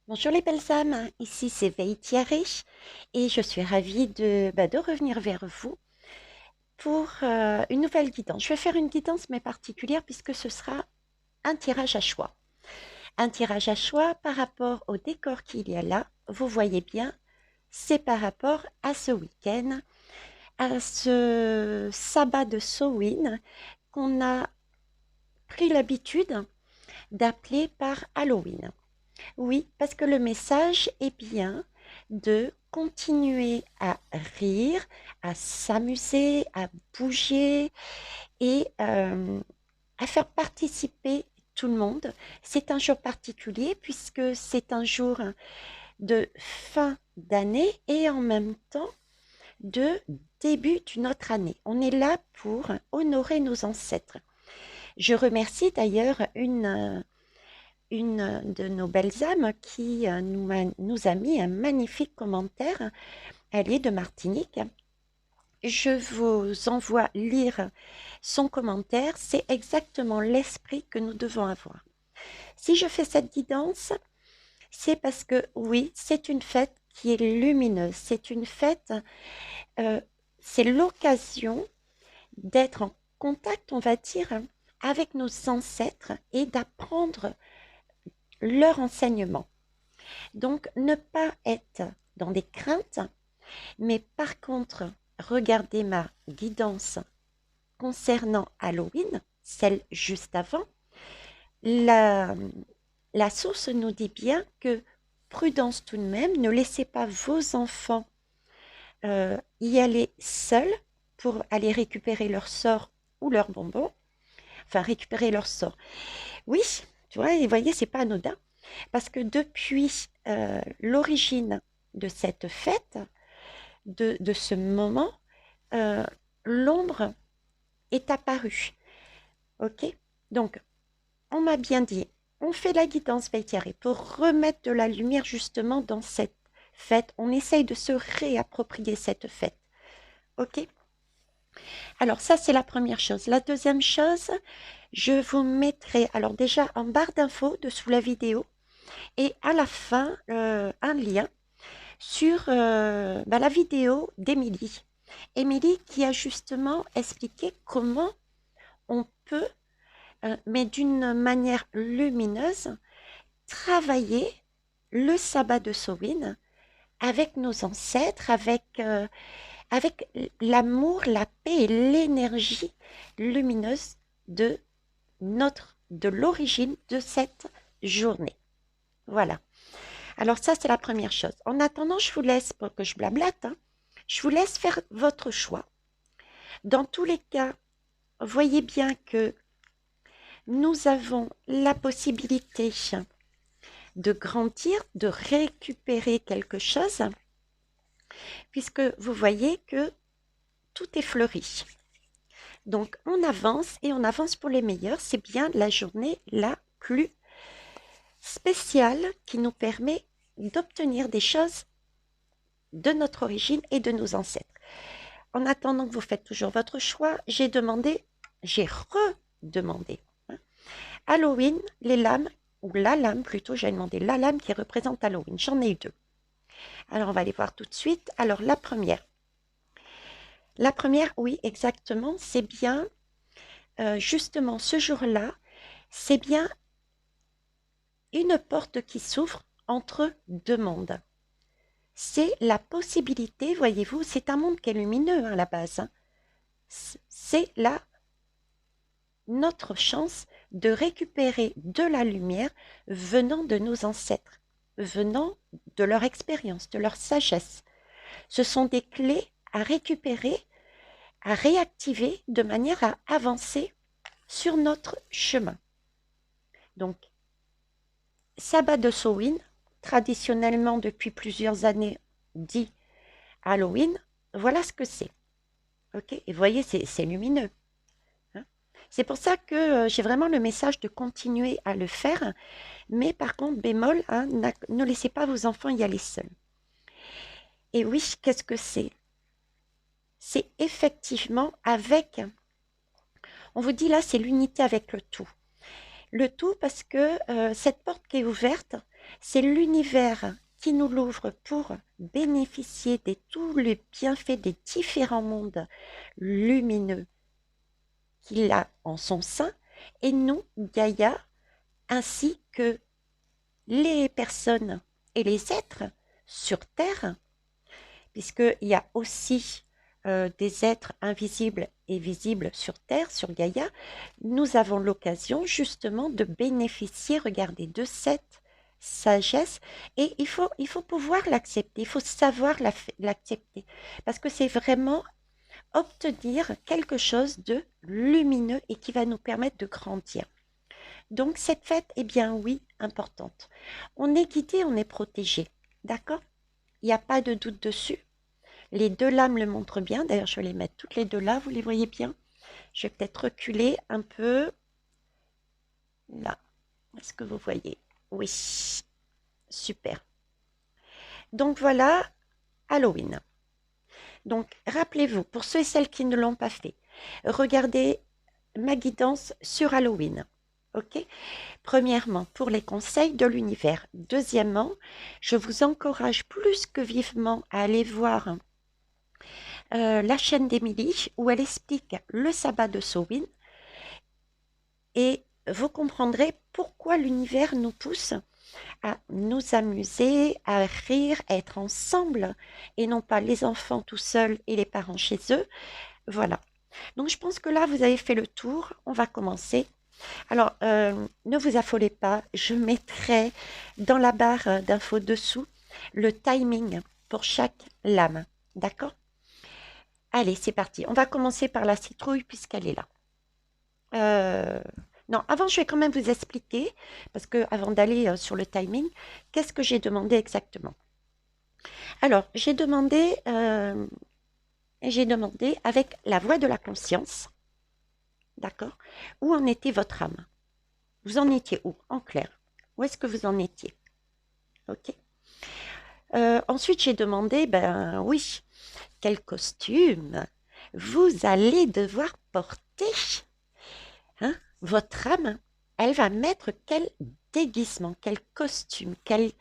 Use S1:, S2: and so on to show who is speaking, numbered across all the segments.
S1: Bonjour les belles âmes, ici c'est Veitiaré et je suis ravie de revenir vers vous pour une nouvelle guidance. Je vais faire une guidance mais particulière puisque ce sera un tirage à choix. Un tirage à choix par rapport au décor qu'il y a là. Vous voyez bien, c'est par rapport à ce week-end, à ce sabbat de Samhain qu'on a pris l'habitude d'appeler par Halloween. Oui, parce que le message est bien de continuer à rire, à s'amuser, à bouger et à faire participer tout le monde. C'est un jour particulier puisque c'est un jour de fin d'année et en même temps de début d'une autre année. On est là pour honorer nos ancêtres. Je remercie d'ailleurs une de nos belles âmes qui nous a mis un magnifique commentaire. Elle est de Martinique. Je vous envoie lire son commentaire. C'est exactement l'esprit que nous devons avoir. Si je fais cette guidance, c'est parce que oui, c'est une fête qui est lumineuse. C'est une fête, euh, c'est l'occasion d'être en contact, on va dire, avec nos ancêtres et d'apprendre leur enseignement. Donc, ne pas être dans des craintes, mais par contre, regardez ma guidance concernant Halloween, celle juste avant. La, la source nous dit bien que prudence tout de même, ne laissez pas vos enfants y aller seuls pour aller récupérer leur sort ou leurs bonbons, enfin récupérer leur sort. Oui, tu vois, et vous voyez, c'est pas anodin. Parce que depuis l'origine de cette fête, de ce moment, euh, l'ombre est apparue. Ok. Donc, on m'a bien dit, on fait la guidance Veitiaré pour remettre de la lumière justement dans cette fête. On essaye de se réapproprier cette fête. Ok. Alors, ça, c'est la première chose. La deuxième chose, je vous mettrai, alors déjà en barre d'infos dessous la vidéo, et à la fin, un lien sur la vidéo d'Émilie. Émilie qui a justement expliqué comment on peut, mais d'une manière lumineuse, travailler le sabbat de Samhain avec nos ancêtres, avec l'amour, la paix et l'énergie lumineuse de de l'origine de cette journée. Voilà. Alors ça, c'est la première chose. En attendant, je vous laisse, pour que je blablate, hein, je vous laisse faire votre choix. Dans tous les cas, voyez bien que nous avons la possibilité de grandir, de récupérer quelque chose, puisque vous voyez que tout est fleuri. Donc on avance et on avance pour les meilleurs. C'est bien la journée la plus spéciale qui nous permet d'obtenir des choses de notre origine et de nos ancêtres. En attendant que vous faites toujours votre choix, j'ai redemandé hein, Halloween, les lames, ou la lame plutôt, j'ai demandé la lame qui représente Halloween. J'en ai eu deux. Alors on va les voir tout de suite. Alors la première. La première, oui, exactement, c'est bien, justement ce jour-là, c'est bien une porte qui s'ouvre entre deux mondes. C'est la possibilité, voyez-vous, c'est un monde qui est lumineux hein, à la base. Hein. C'est là notre chance de récupérer de la lumière venant de nos ancêtres, venant de leur expérience, de leur sagesse. Ce sont des clés à récupérer, à réactiver de manière à avancer sur notre chemin. Donc, sabbat de Samhain, traditionnellement depuis plusieurs années dit Halloween, voilà ce que c'est. Ok. Et vous voyez, c'est lumineux. Hein. C'est pour ça que j'ai vraiment le message de continuer à le faire, mais par contre, bémol, hein, ne laissez pas vos enfants y aller seuls. Et oui, qu'est-ce que c'est? C'est effectivement avec, on vous dit là, c'est l'unité avec le tout. Le tout parce que cette porte qui est ouverte, C'est l'univers qui nous l'ouvre pour bénéficier de tous les bienfaits des différents mondes lumineux qu'il a en son sein, et nous, Gaïa, ainsi que les personnes et les êtres sur Terre, puisqu'il y a aussi des êtres invisibles et visibles sur Terre, sur Gaïa, nous avons l'occasion justement de bénéficier, regardez, de cette sagesse, et il faut pouvoir l'accepter, il faut savoir l'accepter, parce que c'est vraiment obtenir quelque chose de lumineux et qui va nous permettre de grandir. Donc cette fête est bien oui importante. On est guidé, on est protégé, d'accord? Il n'y a pas de doute dessus. Les deux lames le montrent bien. D'ailleurs, je vais les mettre toutes les deux là, vous les voyez bien. Je vais peut-être reculer un peu. Là, est-ce que vous voyez? Oui, super. Donc voilà, Halloween. Donc rappelez-vous, pour ceux et celles qui ne l'ont pas fait, regardez ma guidance sur Halloween. Ok? Premièrement, pour les conseils de l'univers. Deuxièmement, je vous encourage plus que vivement à aller voir la chaîne d'Émilie où elle explique le sabbat de Samhain et vous comprendrez pourquoi l'univers nous pousse à nous amuser, à rire, à être ensemble et non pas les enfants tout seuls et les parents chez eux. Voilà. Donc je pense que là, vous avez fait le tour. On va commencer. Alors, ne vous affolez pas. Je mettrai dans la barre d'infos dessous le timing pour chaque lame. D'accord? Allez, c'est parti. On va commencer par la citrouille puisqu'elle est là. Non, avant, je vais quand même vous expliquer, parce que avant d'aller sur le timing, qu'est-ce que j'ai demandé exactement? Alors, j'ai demandé avec la voix de la conscience, d'accord, où en était votre âme? Vous en étiez où, en clair? Où est-ce que vous en étiez? Ok. Ensuite, j'ai demandé, ben oui, quel costume vous allez devoir porter, hein? Votre âme, elle va mettre quel déguisement, quel costume, quel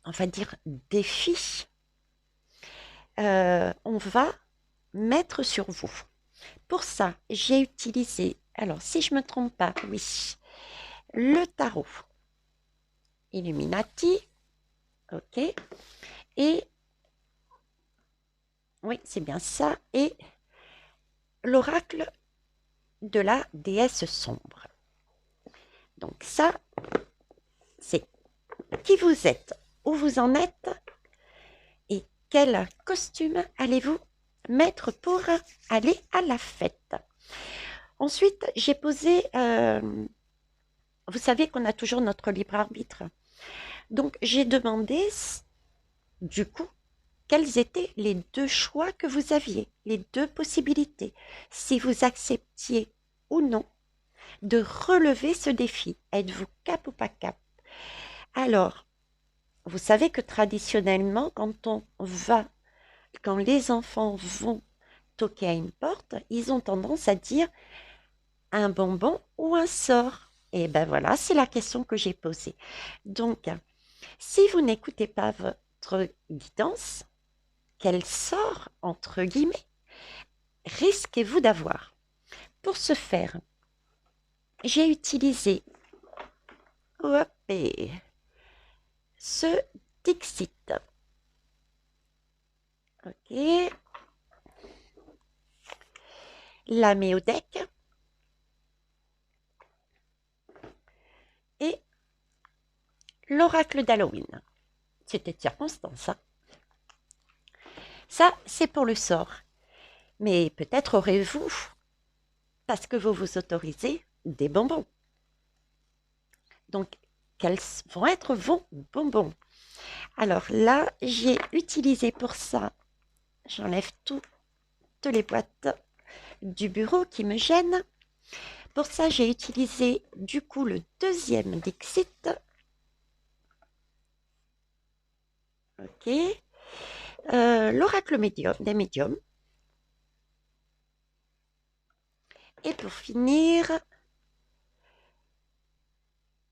S1: on va dire, défi on va mettre sur vous. Pour ça, j'ai utilisé, alors si je ne me trompe pas, oui, le tarot Illuminati, ok, et oui, c'est bien ça, et l'oracle de la déesse sombre. Donc ça, c'est qui vous êtes, où vous en êtes, et quel costume allez-vous mettre pour aller à la fête. Ensuite, j'ai posé, vous savez qu'on a toujours notre libre arbitre. Donc, j'ai demandé, du coup, quels étaient les deux choix que vous aviez, les deux possibilités, si vous acceptiez ou non de relever ce défi. Êtes-vous cap ou pas cap? Alors, vous savez que traditionnellement, quand les enfants vont toquer à une porte, ils ont tendance à dire un bonbon ou un sort. Et ben voilà, c'est la question que j'ai posée. Donc, si vous n'écoutez pas votre guidance, quel sort, entre guillemets, risquez-vous d'avoir? Pour ce faire, j'ai utilisé hop, ce Dixit. Ok. La mets au deck. Et l'oracle d'Halloween. C'était de circonstance, hein. Ça, c'est pour le sort. Mais peut-être aurez-vous, parce que vous vous autorisez, des bonbons. Donc, quels vont être vos bonbons? Alors là, j'ai utilisé pour ça, j'enlève toutes les boîtes du bureau qui me gênent. Pour ça, j'ai utilisé du coup le deuxième Dixit. Ok. L'oracle des médiums. Et pour finir,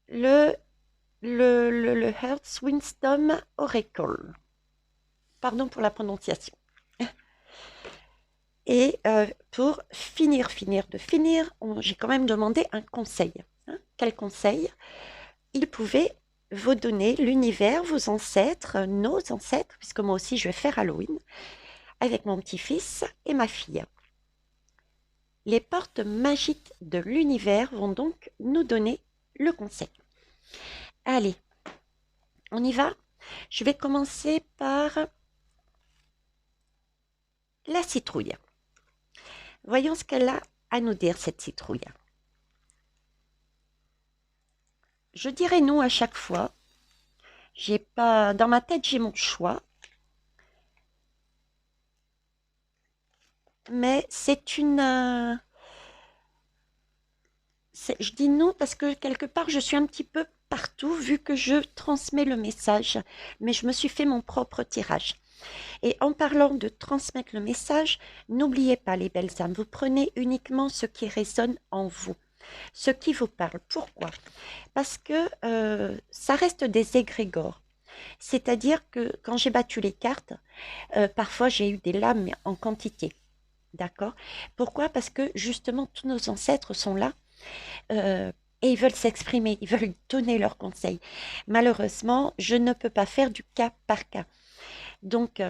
S1: le le Hertz Wisdom Oracle. Pardon pour la prononciation. Et pour finir, j'ai quand même demandé un conseil. Hein. Quel conseil il pouvait vous donner, l'univers, vos ancêtres, nos ancêtres, puisque moi aussi je vais faire Halloween, avec mon petit-fils et ma fille. Les portes magiques de l'univers vont donc nous donner le conseil. Allez, on y va. Je vais commencer par la citrouille. Voyons ce qu'elle a à nous dire, cette citrouille. Je dirais non à chaque fois. J'ai pas, dans ma tête, j'ai mon choix. Mais c'est une... je dis non parce que quelque part, je suis un petit peu partout vu que je transmets le message. Mais je me suis fait mon propre tirage. Et en parlant de transmettre le message, n'oubliez pas les belles âmes, vous prenez uniquement ce qui résonne en vous, ce qui vous parle. Pourquoi? Parce que ça reste des égrégores. C'est-à-dire que quand j'ai battu les cartes, parfois j'ai eu des lames en quantité. D'accord? Pourquoi? Parce que justement, tous nos ancêtres sont là et ils veulent s'exprimer, ils veulent donner leurs conseils. Malheureusement, je ne peux pas faire du cas par cas. Donc,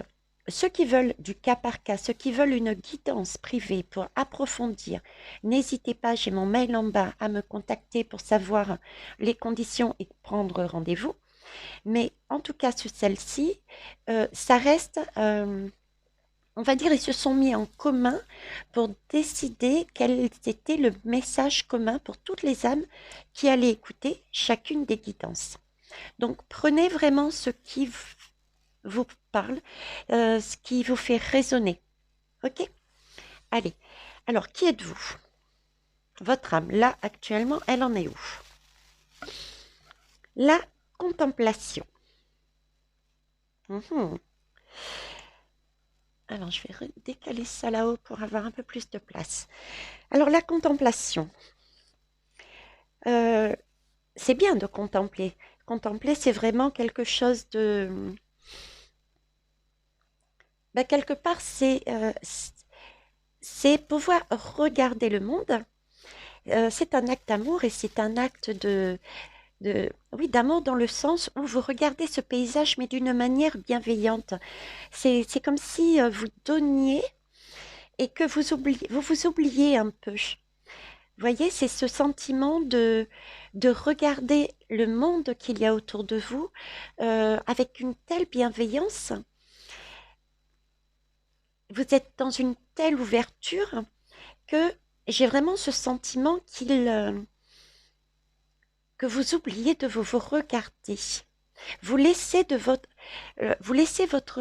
S1: ceux qui veulent du cas par cas, ceux qui veulent une guidance privée pour approfondir, n'hésitez pas, j'ai mon mail en bas à me contacter pour savoir les conditions et prendre rendez-vous. Mais en tout cas, sur celle-ci, ça reste, on va dire, ils se sont mis en commun pour décider quel était le message commun pour toutes les âmes qui allaient écouter chacune des guidances. Donc, prenez vraiment ce qui vous parle, ce qui vous fait résonner. Ok? Allez. Alors, qui êtes-vous? Votre âme, là, actuellement, elle en est où? La contemplation. Alors, je vais décaler ça là-haut pour avoir un peu plus de place. Alors, la contemplation. C'est bien de contempler. Contempler, c'est vraiment quelque chose de... Ben, quelque part, c'est pouvoir regarder le monde. C'est un acte d'amour et c'est un acte oui, d'amour dans le sens où vous regardez ce paysage, mais d'une manière bienveillante. C'est comme si vous donniez et que vous oubliez un peu. Vous voyez, c'est ce sentiment de regarder le monde qu'il y a autour de vous avec une telle bienveillance. Vous êtes dans une telle ouverture que j'ai vraiment ce sentiment que vous oubliez de vous regarder. Vous laissez, vous laissez votre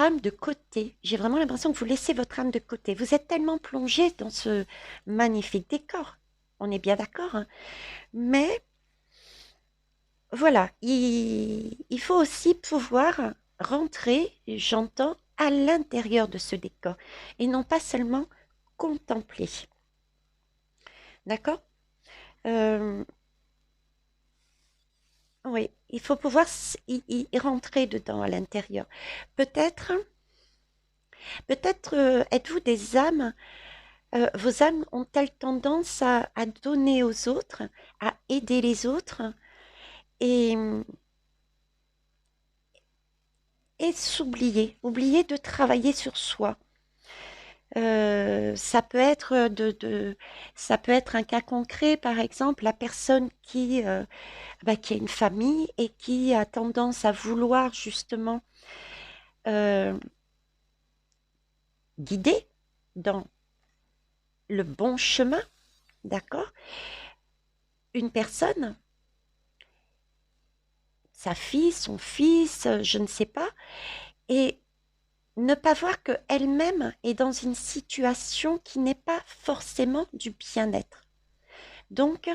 S1: âme de côté. J'ai vraiment l'impression que vous laissez votre âme de côté. Vous êtes tellement plongé dans ce magnifique décor. On est bien d'accord, hein. Mais voilà, il faut aussi pouvoir rentrer, j'entends, à l'intérieur de ce décor et non pas seulement contempler. D'accord? Euh, oui, il faut pouvoir y rentrer dedans à l'intérieur. Peut-être, peut-être êtes-vous des âmes, vos âmes ont-elles tendance à donner aux autres, à aider les autres et, et s'oublier, oublier de travailler sur soi. Ça peut être ça peut être un cas concret, par exemple, la personne qui a une famille et qui a tendance à vouloir justement euh, guider dans le bon chemin, d'accord? Une personne, sa fille, son fils, je ne sais pas, et ne pas voir qu'elle-même est dans une situation qui n'est pas forcément du bien-être. Donc,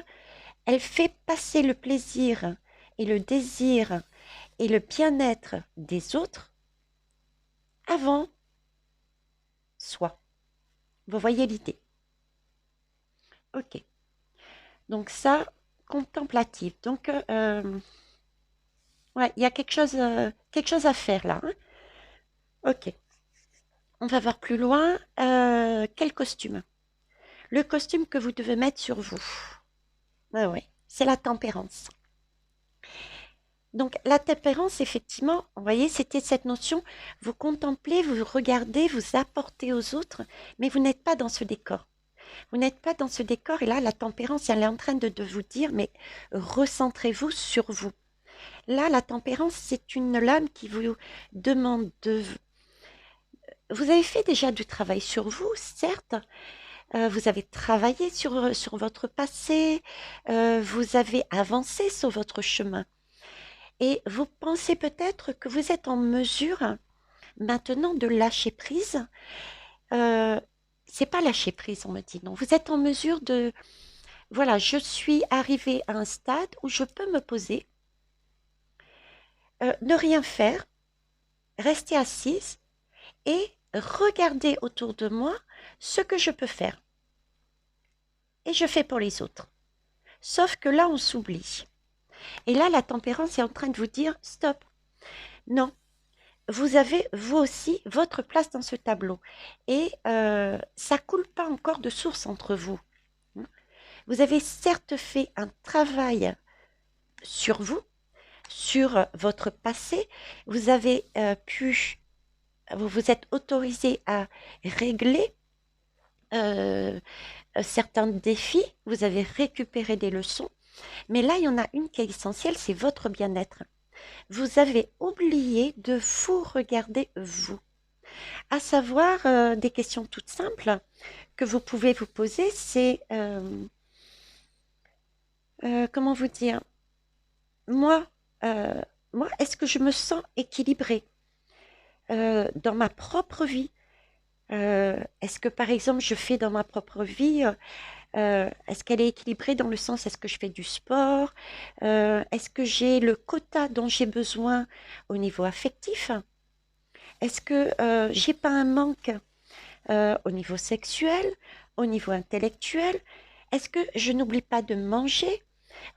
S1: elle fait passer le plaisir et le désir et le bien-être des autres avant soi. Vous voyez l'idée? Ok. Donc ça, contemplative. Donc, ouais, il y a quelque chose à faire là, hein. Ok, on va voir plus loin. Quel costume? Le costume que vous devez mettre sur vous. Ah ouais, c'est la tempérance. Donc, la tempérance, effectivement, vous voyez, c'était cette notion, vous contemplez, vous regardez, vous apportez aux autres, mais vous n'êtes pas dans ce décor. Vous n'êtes pas dans ce décor, et là, la tempérance, elle est en train de vous dire, mais recentrez-vous sur vous. Là, la tempérance, c'est une lame qui vous demande de... Vous avez fait déjà du travail sur vous, certes. Vous avez travaillé sur votre passé. Vous avez avancé sur votre chemin. Et vous pensez peut-être que vous êtes en mesure maintenant de lâcher prise. Euh, c'est pas lâcher prise, on me dit. Non, vous êtes en mesure de... Voilà, je suis arrivée à un stade où je peux me poser, ne rien faire, rester assise et regarder autour de moi ce que je peux faire. Et je fais pour les autres. Sauf que là, on s'oublie. Et là, la tempérance est en train de vous dire, stop. Non, vous avez, vous aussi, votre place dans ce tableau. Et ça coule pas encore de source entre vous. Vous avez certes fait un travail sur vous, sur votre passé. Vous avez vous vous êtes autorisé à régler certains défis. Vous avez récupéré des leçons. Mais là, il y en a une qui est essentielle, c'est votre bien-être. Vous avez oublié de vous regarder vous. À savoir, des questions toutes simples que vous pouvez vous poser, c'est comment vous dire, moi, moi, est-ce que je me sens équilibrée dans ma propre vie? Est-ce que par exemple, je fais dans ma propre vie, est-ce qu'elle est équilibrée dans le sens, est-ce que je fais du sport? Est-ce que j'ai le quota dont j'ai besoin au niveau affectif? Est-ce que j'ai pas un manque au niveau sexuel, au niveau intellectuel? Est-ce que je n'oublie pas de manger?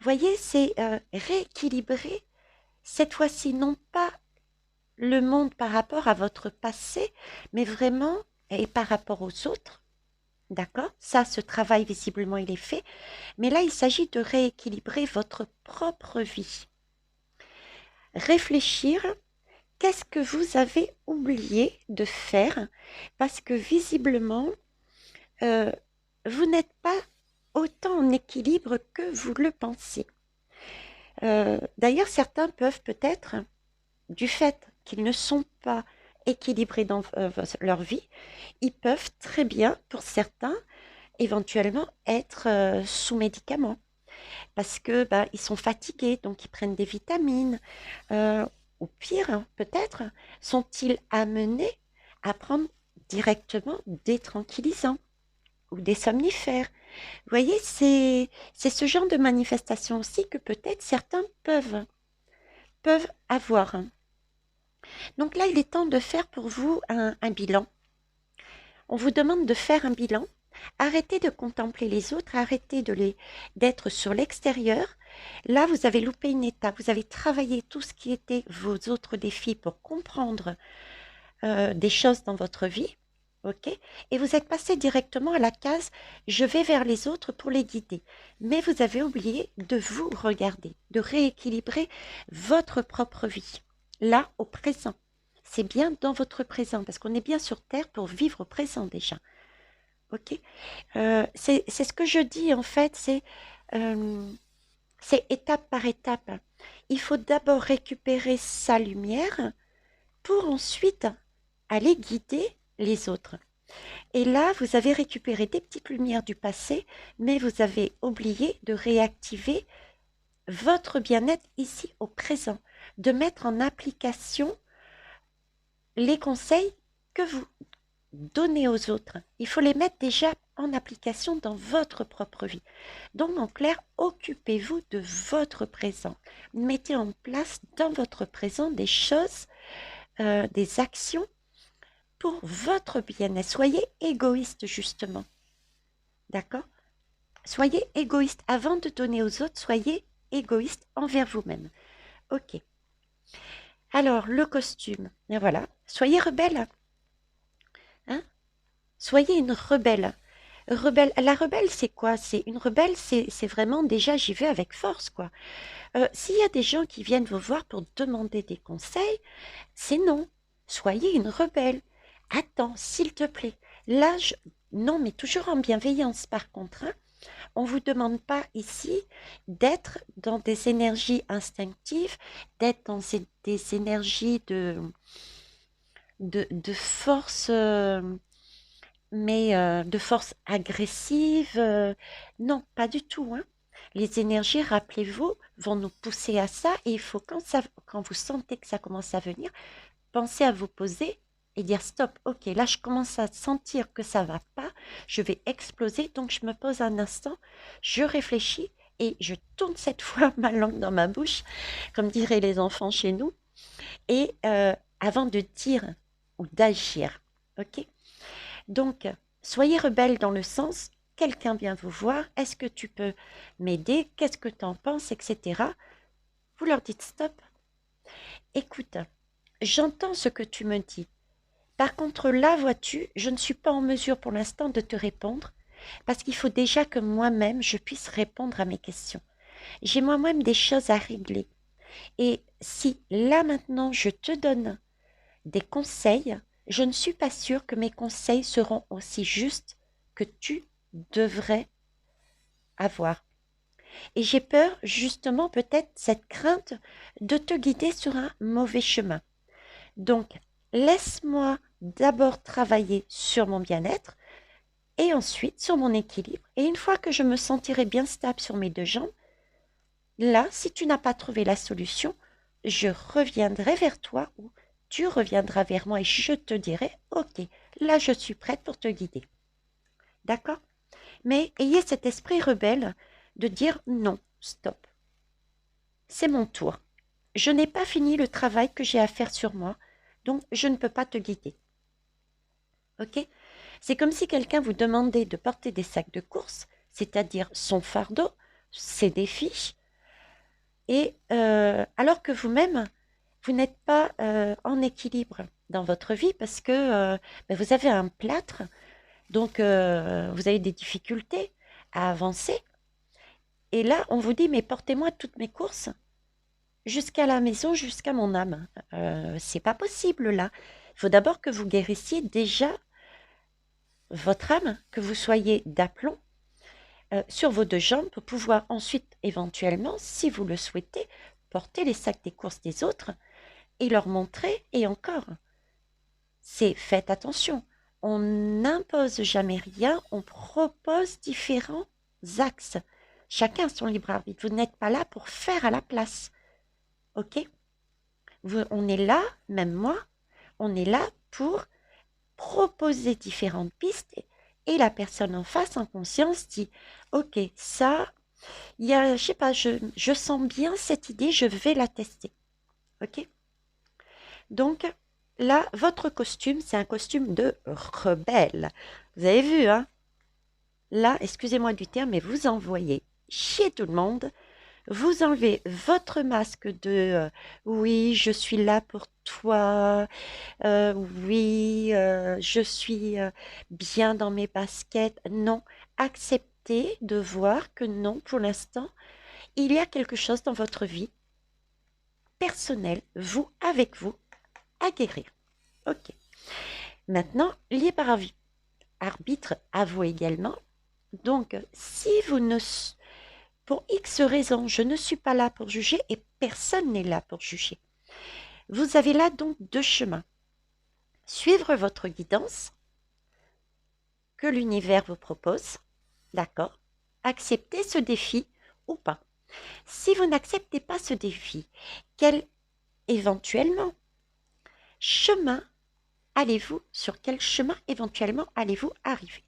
S1: Vous voyez, c'est rééquilibrer cette fois-ci non pas le monde par rapport à votre passé, mais vraiment et par rapport aux autres. D'accord? Ça, ce travail, visiblement, il est fait. Mais là, il s'agit de rééquilibrer votre propre vie. Réfléchir, qu'est-ce que vous avez oublié de faire? Parce que visiblement, euh, vous n'êtes pas autant en équilibre que vous le pensez. D'ailleurs, certains peuvent peut-être, du fait qu'ils ne sont pas équilibrés dans leur vie, ils peuvent très bien, pour certains, éventuellement être sous médicaments parce que bah, ils sont fatigués, donc ils prennent des vitamines. Ou pire, hein, peut-être, sont-ils amenés à prendre directement des tranquillisants ou des somnifères? Vous voyez, c'est ce genre de manifestation aussi que peut-être certains peuvent avoir. Donc là, il est temps de faire pour vous un bilan. On vous demande de faire un bilan. Arrêtez de contempler les autres, arrêtez d'être sur l'extérieur. Là, vous avez loupé une étape, vous avez travaillé tout ce qui était vos autres défis pour comprendre des choses dans votre vie, ok? Et vous êtes passé directement à la case je vais vers les autres pour les guider. Mais vous avez oublié de vous regarder, de rééquilibrer votre propre vie, là, au présent. C'est bien dans votre présent, parce qu'on est bien sur Terre pour vivre au présent déjà. Ok? C'est ce que je dis en fait, euh, c'est étape par étape. Il faut d'abord récupérer sa lumière pour ensuite aller guider les autres. Et là, vous avez récupéré des petites lumières du passé, mais vous avez oublié de réactiver votre bien-être ici au présent, de mettre en application les conseils que vous donnez aux autres. Il faut les mettre déjà en application dans votre propre vie. Donc, en clair, occupez-vous de votre présent. Mettez en place dans votre présent des choses, des actions pour votre bien-être. Soyez égoïste, justement. D'accord? Soyez égoïste. Avant de donner aux autres, soyez égoïste envers vous-même. Ok. Alors, le costume. Et voilà. Soyez rebelle. Hein. Soyez une rebelle. Rebelle. La rebelle, c'est quoi? C'est une rebelle, c'est vraiment déjà j'y vais avec force, quoi. S'il y a des gens qui viennent vous voir pour demander des conseils, c'est non. Soyez une rebelle. Attends, s'il te plaît. Là, non, mais toujours en bienveillance, par contre. Hein. On ne vous demande pas ici d'être dans des énergies instinctives, d'être dans des énergies de force, mais de force agressive. Non, pas du tout. Hein. Les énergies, rappelez-vous, vont nous pousser à ça et il faut, quand vous sentez que ça commence à venir, pensez à vous poser et dire stop, ok, là je commence à sentir que ça va pas, je vais exploser, donc je me pose un instant, je réfléchis et je tourne cette fois ma langue dans ma bouche, comme diraient les enfants chez nous, et avant de dire ou d'agir, ok. Donc, soyez rebelle dans le sens, quelqu'un vient vous voir, est-ce que tu peux m'aider, qu'est-ce que tu en penses, etc. Vous leur dites stop, écoute, j'entends ce que tu me dis. Par contre, là, vois-tu, je ne suis pas en mesure pour l'instant de te répondre parce qu'il faut déjà que moi-même, je puisse répondre à mes questions. J'ai moi-même des choses à régler. Et si là maintenant, je te donne des conseils, je ne suis pas sûre que mes conseils seront aussi justes que tu devrais avoir. Et j'ai peur, justement, peut-être cette crainte de te guider sur un mauvais chemin. Donc, laisse-moi d'abord travailler sur mon bien-être et ensuite sur mon équilibre. Et une fois que je me sentirai bien stable sur mes deux jambes, là, si tu n'as pas trouvé la solution, je reviendrai vers toi ou tu reviendras vers moi et je te dirai, ok, là je suis prête pour te guider. D'accord. Mais ayez cet esprit rebelle de dire non, stop. C'est mon tour. Je n'ai pas fini le travail que j'ai à faire sur moi, donc je ne peux pas te guider. Ok. C'est comme si quelqu'un vous demandait de porter des sacs de course, c'est-à-dire son fardeau, ses défis, et alors que vous-même, vous n'êtes pas en équilibre dans votre vie parce que ben, vous avez un plâtre, donc vous avez des difficultés à avancer. Et là, on vous dit, mais portez-moi toutes mes courses jusqu'à la maison, jusqu'à mon âme. C'est pas possible là. Il faut d'abord que vous guérissiez déjà votre âme, que vous soyez d'aplomb sur vos deux jambes pour pouvoir ensuite, éventuellement, si vous le souhaitez, porter les sacs des courses des autres et leur montrer, et encore, c'est faites attention, on n'impose jamais rien, on propose différents axes. Chacun son libre arbitre. Vous n'êtes pas là pour faire à la place. Ok. On est là, même moi, on est là pour proposer différentes pistes et la personne en face, en conscience, dit ok, ça, il y a, je sais pas, je sens bien cette idée, je vais la tester. Ok. Donc là, votre costume, c'est un costume de rebelle. Vous avez vu, hein? Là, excusez-moi du terme, mais vous envoyez chier tout le monde. Vous enlevez votre masque de oui, je suis là pour toi, oui, je suis bien dans mes baskets. Non, acceptez de voir que non, pour l'instant, il y a quelque chose dans votre vie personnelle, vous, avec vous, à guérir. Ok. Maintenant, libre arbitre à vous également. Donc, si vous ne... Pour X raisons, je ne suis pas là pour juger et personne n'est là pour juger. Vous avez là donc deux chemins. Suivre votre guidance que l'univers vous propose, d'accord? Accepter ce défi ou pas. Si vous n'acceptez pas ce défi, quel éventuellement chemin sur quel chemin éventuellement allez-vous arriver?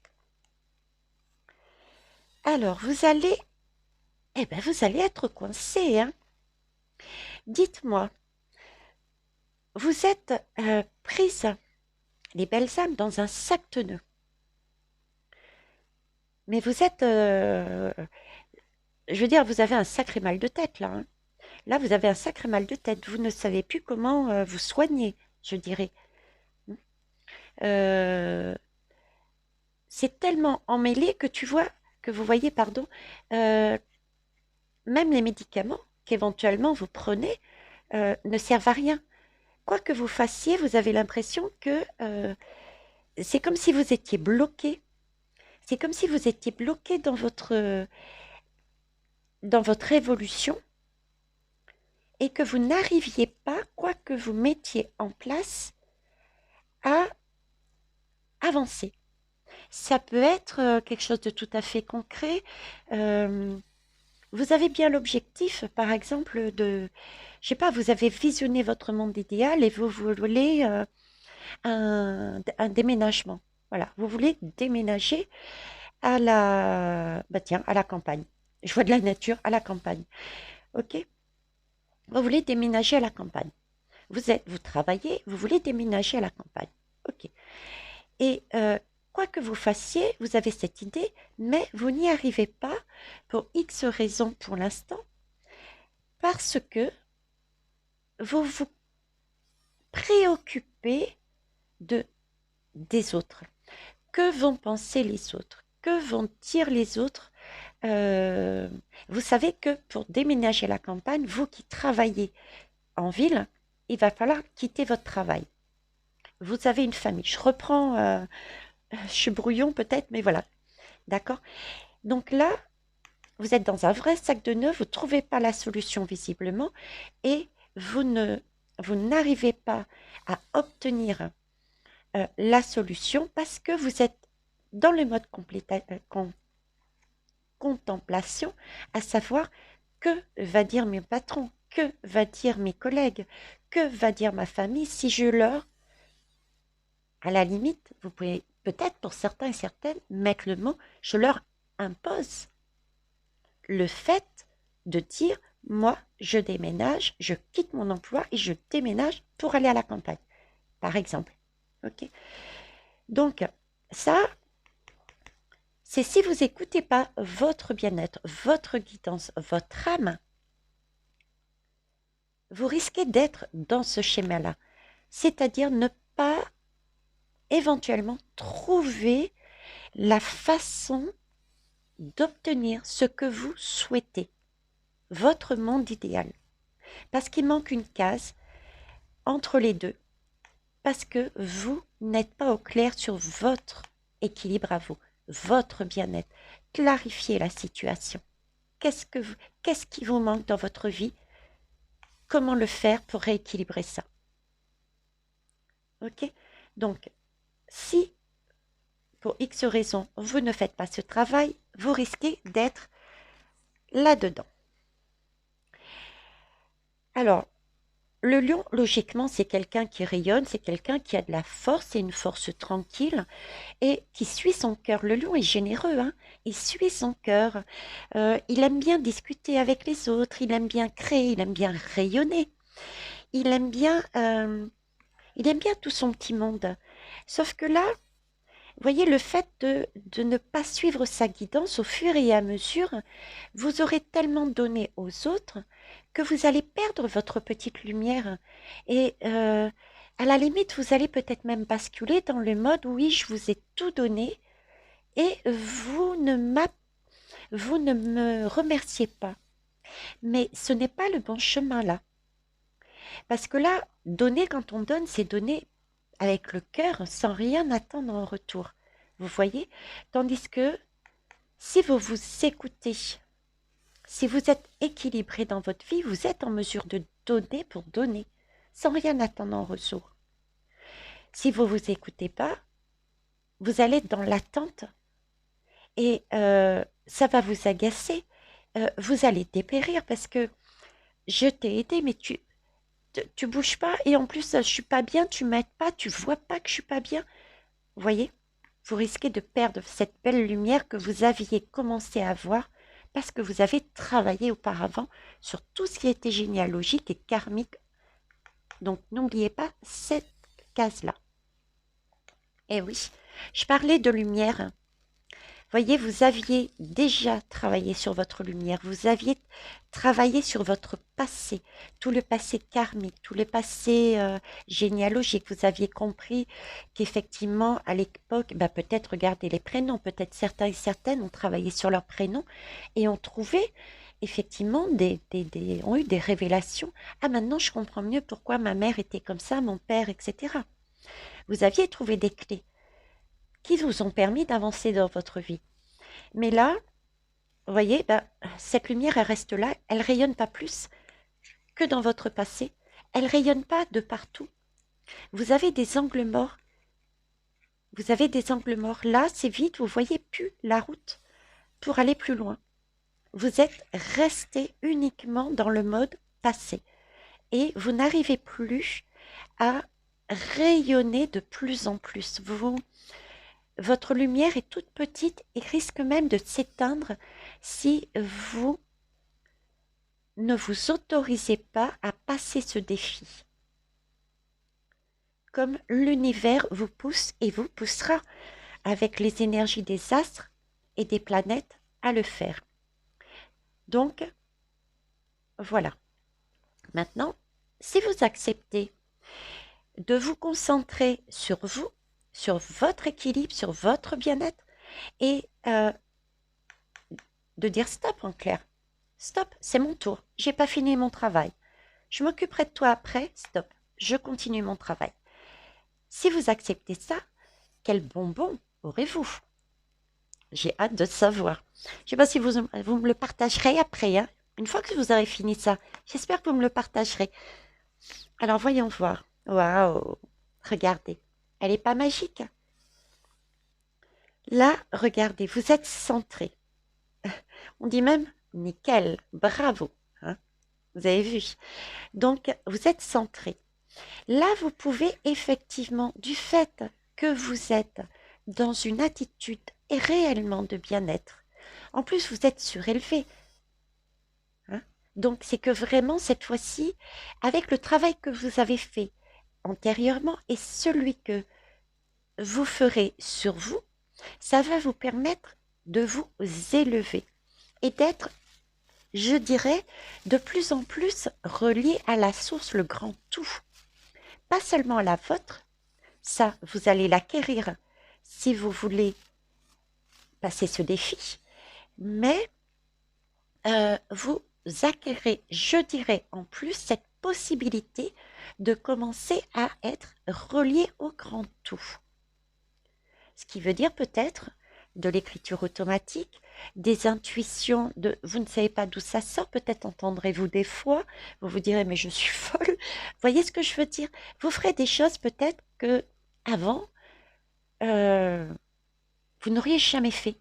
S1: Alors, vous allez être coincé, hein? Dites-moi, vous êtes prise, les belles âmes, dans un sac de nœuds. Mais vous êtes, je veux dire, vous avez un sacré mal de tête là, hein. Là, vous avez un sacré mal de tête. Vous ne savez plus comment vous soigner, je dirais. Euh, c'est tellement emmêlé que tu vois, que vous voyez, pardon, euh, même les médicaments qu'éventuellement vous prenez ne servent à rien. Quoi que vous fassiez, vous avez l'impression que c'est comme si vous étiez bloqué. C'est comme si vous étiez bloqué dans votre évolution et que vous n'arriviez pas, quoi que vous mettiez en place, à avancer. Ça peut être quelque chose de tout à fait concret. Euh, Vous avez bien l'objectif, par exemple, je sais pas, vous avez visionné votre monde idéal et vous voulez un déménagement. Voilà, vous voulez déménager bah tiens, à la campagne. Je vois de la nature à la campagne. Ok? Vous voulez déménager à la campagne. Vous travaillez, vous voulez déménager à la campagne. Ok. Et quoi que vous fassiez, vous avez cette idée, mais vous n'y arrivez pas pour X raisons pour l'instant, parce que vous vous préoccupez de, des autres. Que vont penser les autres? Que vont dire les autres? Euh, Vous savez que pour déménager à la campagne, vous qui travaillez en ville, il va falloir quitter votre travail. Vous avez une famille. Je reprends, je suis brouillon peut-être, mais voilà. D'accord? Donc là, vous êtes dans un vrai sac de nœuds, vous ne trouvez pas la solution visiblement et vous ne, vous n'arrivez pas à obtenir la solution parce que vous êtes dans le mode contemplation, à savoir que va dire mes patrons, que va dire mes collègues, que va dire ma famille si je leur, à la limite, vous pouvez peut-être pour certains et certaines mettre le mot, je leur impose le fait de dire, moi, je déménage, je quitte mon emploi et je déménage pour aller à la campagne, par exemple. Ok. Donc, ça, c'est si vous n'écoutez pas votre bien-être, votre guidance, votre âme, vous risquez d'être dans ce schéma-là. C'est-à-dire ne pas éventuellement trouver la façon d'obtenir ce que vous souhaitez, votre monde idéal. Parce qu'il manque une case entre les deux, parce que vous n'êtes pas au clair sur votre équilibre à vous, votre bien-être. Clarifiez la situation. Qu'est-ce qui vous manque dans votre vie? Comment le faire pour rééquilibrer ça? Ok? Donc, si pour X raisons vous ne faites pas ce travail, vous risquez d'être là-dedans. Alors, le lion, logiquement, c'est quelqu'un qui rayonne, c'est quelqu'un qui a de la force, c'est une force tranquille et qui suit son cœur. Le lion est généreux, hein, il suit son cœur. Il aime bien discuter avec les autres, il aime bien créer, il aime bien rayonner. Il aime bien, euh, il aime bien tout son petit monde. Sauf que là, vous voyez, le fait de ne pas suivre sa guidance au fur et à mesure, vous aurez tellement donné aux autres que vous allez perdre votre petite lumière. Et à la limite, vous allez peut-être même basculer dans le mode oui, je vous ai tout donné et vous ne me remerciez pas. Mais ce n'est pas le bon chemin là. Parce que là, donner quand on donne, c'est donner avec le cœur sans rien attendre en retour. Vous voyez? Tandis que si vous vous écoutez, si vous êtes équilibré dans votre vie, vous êtes en mesure de donner pour donner, sans rien attendre en retour. Si vous vous écoutez pas, vous allez être dans l'attente et ça va vous agacer. Vous allez dépérir parce que je t'ai aidé, mais tu bouges pas et en plus je suis pas bien, tu m'aides pas, tu vois pas que je suis pas bien. Vous voyez, vous risquez de perdre cette belle lumière que vous aviez commencé à voir parce que vous avez travaillé auparavant sur tout ce qui était généalogique et karmique. Donc n'oubliez pas cette case-là. Eh oui, je parlais de lumière. Voyez, vous aviez déjà travaillé sur votre lumière, vous aviez travaillé sur votre passé, tout le passé karmique, tout le passé généalogique. Vous aviez compris qu'effectivement, à l'époque, bah, peut-être, regardez les prénoms, peut-être certains et certaines ont travaillé sur leurs prénoms et ont trouvé effectivement ont eu des révélations. Ah, maintenant, je comprends mieux pourquoi ma mère était comme ça, mon père, etc. Vous aviez trouvé des clés qui vous ont permis d'avancer dans votre vie. Mais là, vous voyez, ben, cette lumière, elle reste là, elle rayonne pas plus que dans votre passé. Elle rayonne pas de partout. Vous avez des angles morts. Vous avez des angles morts. Là, c'est vide, vous voyez plus la route pour aller plus loin. Vous êtes resté uniquement dans le mode passé. Et vous n'arrivez plus à rayonner de plus en plus. Votre lumière est toute petite et risque même de s'éteindre si vous ne vous autorisez pas à passer ce défi. Comme l'univers vous pousse et vous poussera avec les énergies des astres et des planètes à le faire. Donc, voilà. Maintenant, si vous acceptez de vous concentrer sur vous, sur votre équilibre, sur votre bien-être et de dire stop en clair. Stop, c'est mon tour. J'ai pas fini mon travail. Je m'occuperai de toi après. Stop, je continue mon travail. Si vous acceptez ça, quel bonbon aurez-vous? J'ai hâte de savoir. Je ne sais pas si vous me le partagerez après. Hein. Une fois que vous aurez fini ça, j'espère que vous me le partagerez. Alors, voyons voir. Waouh! Regardez. Elle n'est pas magique? Là, regardez, vous êtes centré. On dit même nickel, bravo. Hein, vous avez vu. Donc, vous êtes centré. Là, vous pouvez effectivement, du fait que vous êtes dans une attitude réellement de bien-être, en plus, vous êtes surélevé. Hein, donc, c'est que vraiment, cette fois-ci, avec le travail que vous avez fait antérieurement et celui que vous ferez sur vous, ça va vous permettre de vous élever et d'être, je dirais, de plus en plus relié à la source, le grand tout. Pas seulement la vôtre, ça, vous allez l'acquérir si vous voulez passer ce défi, mais vous acquérez, je dirais, en plus cette possibilité de commencer à être relié au grand tout. Ce qui veut dire peut-être de l'écriture automatique, des intuitions, vous ne savez pas d'où ça sort, peut-être entendrez-vous des fois, vous vous direz mais je suis folle, voyez ce que je veux dire? Vous ferez des choses peut-être que avant vous n'auriez jamais fait.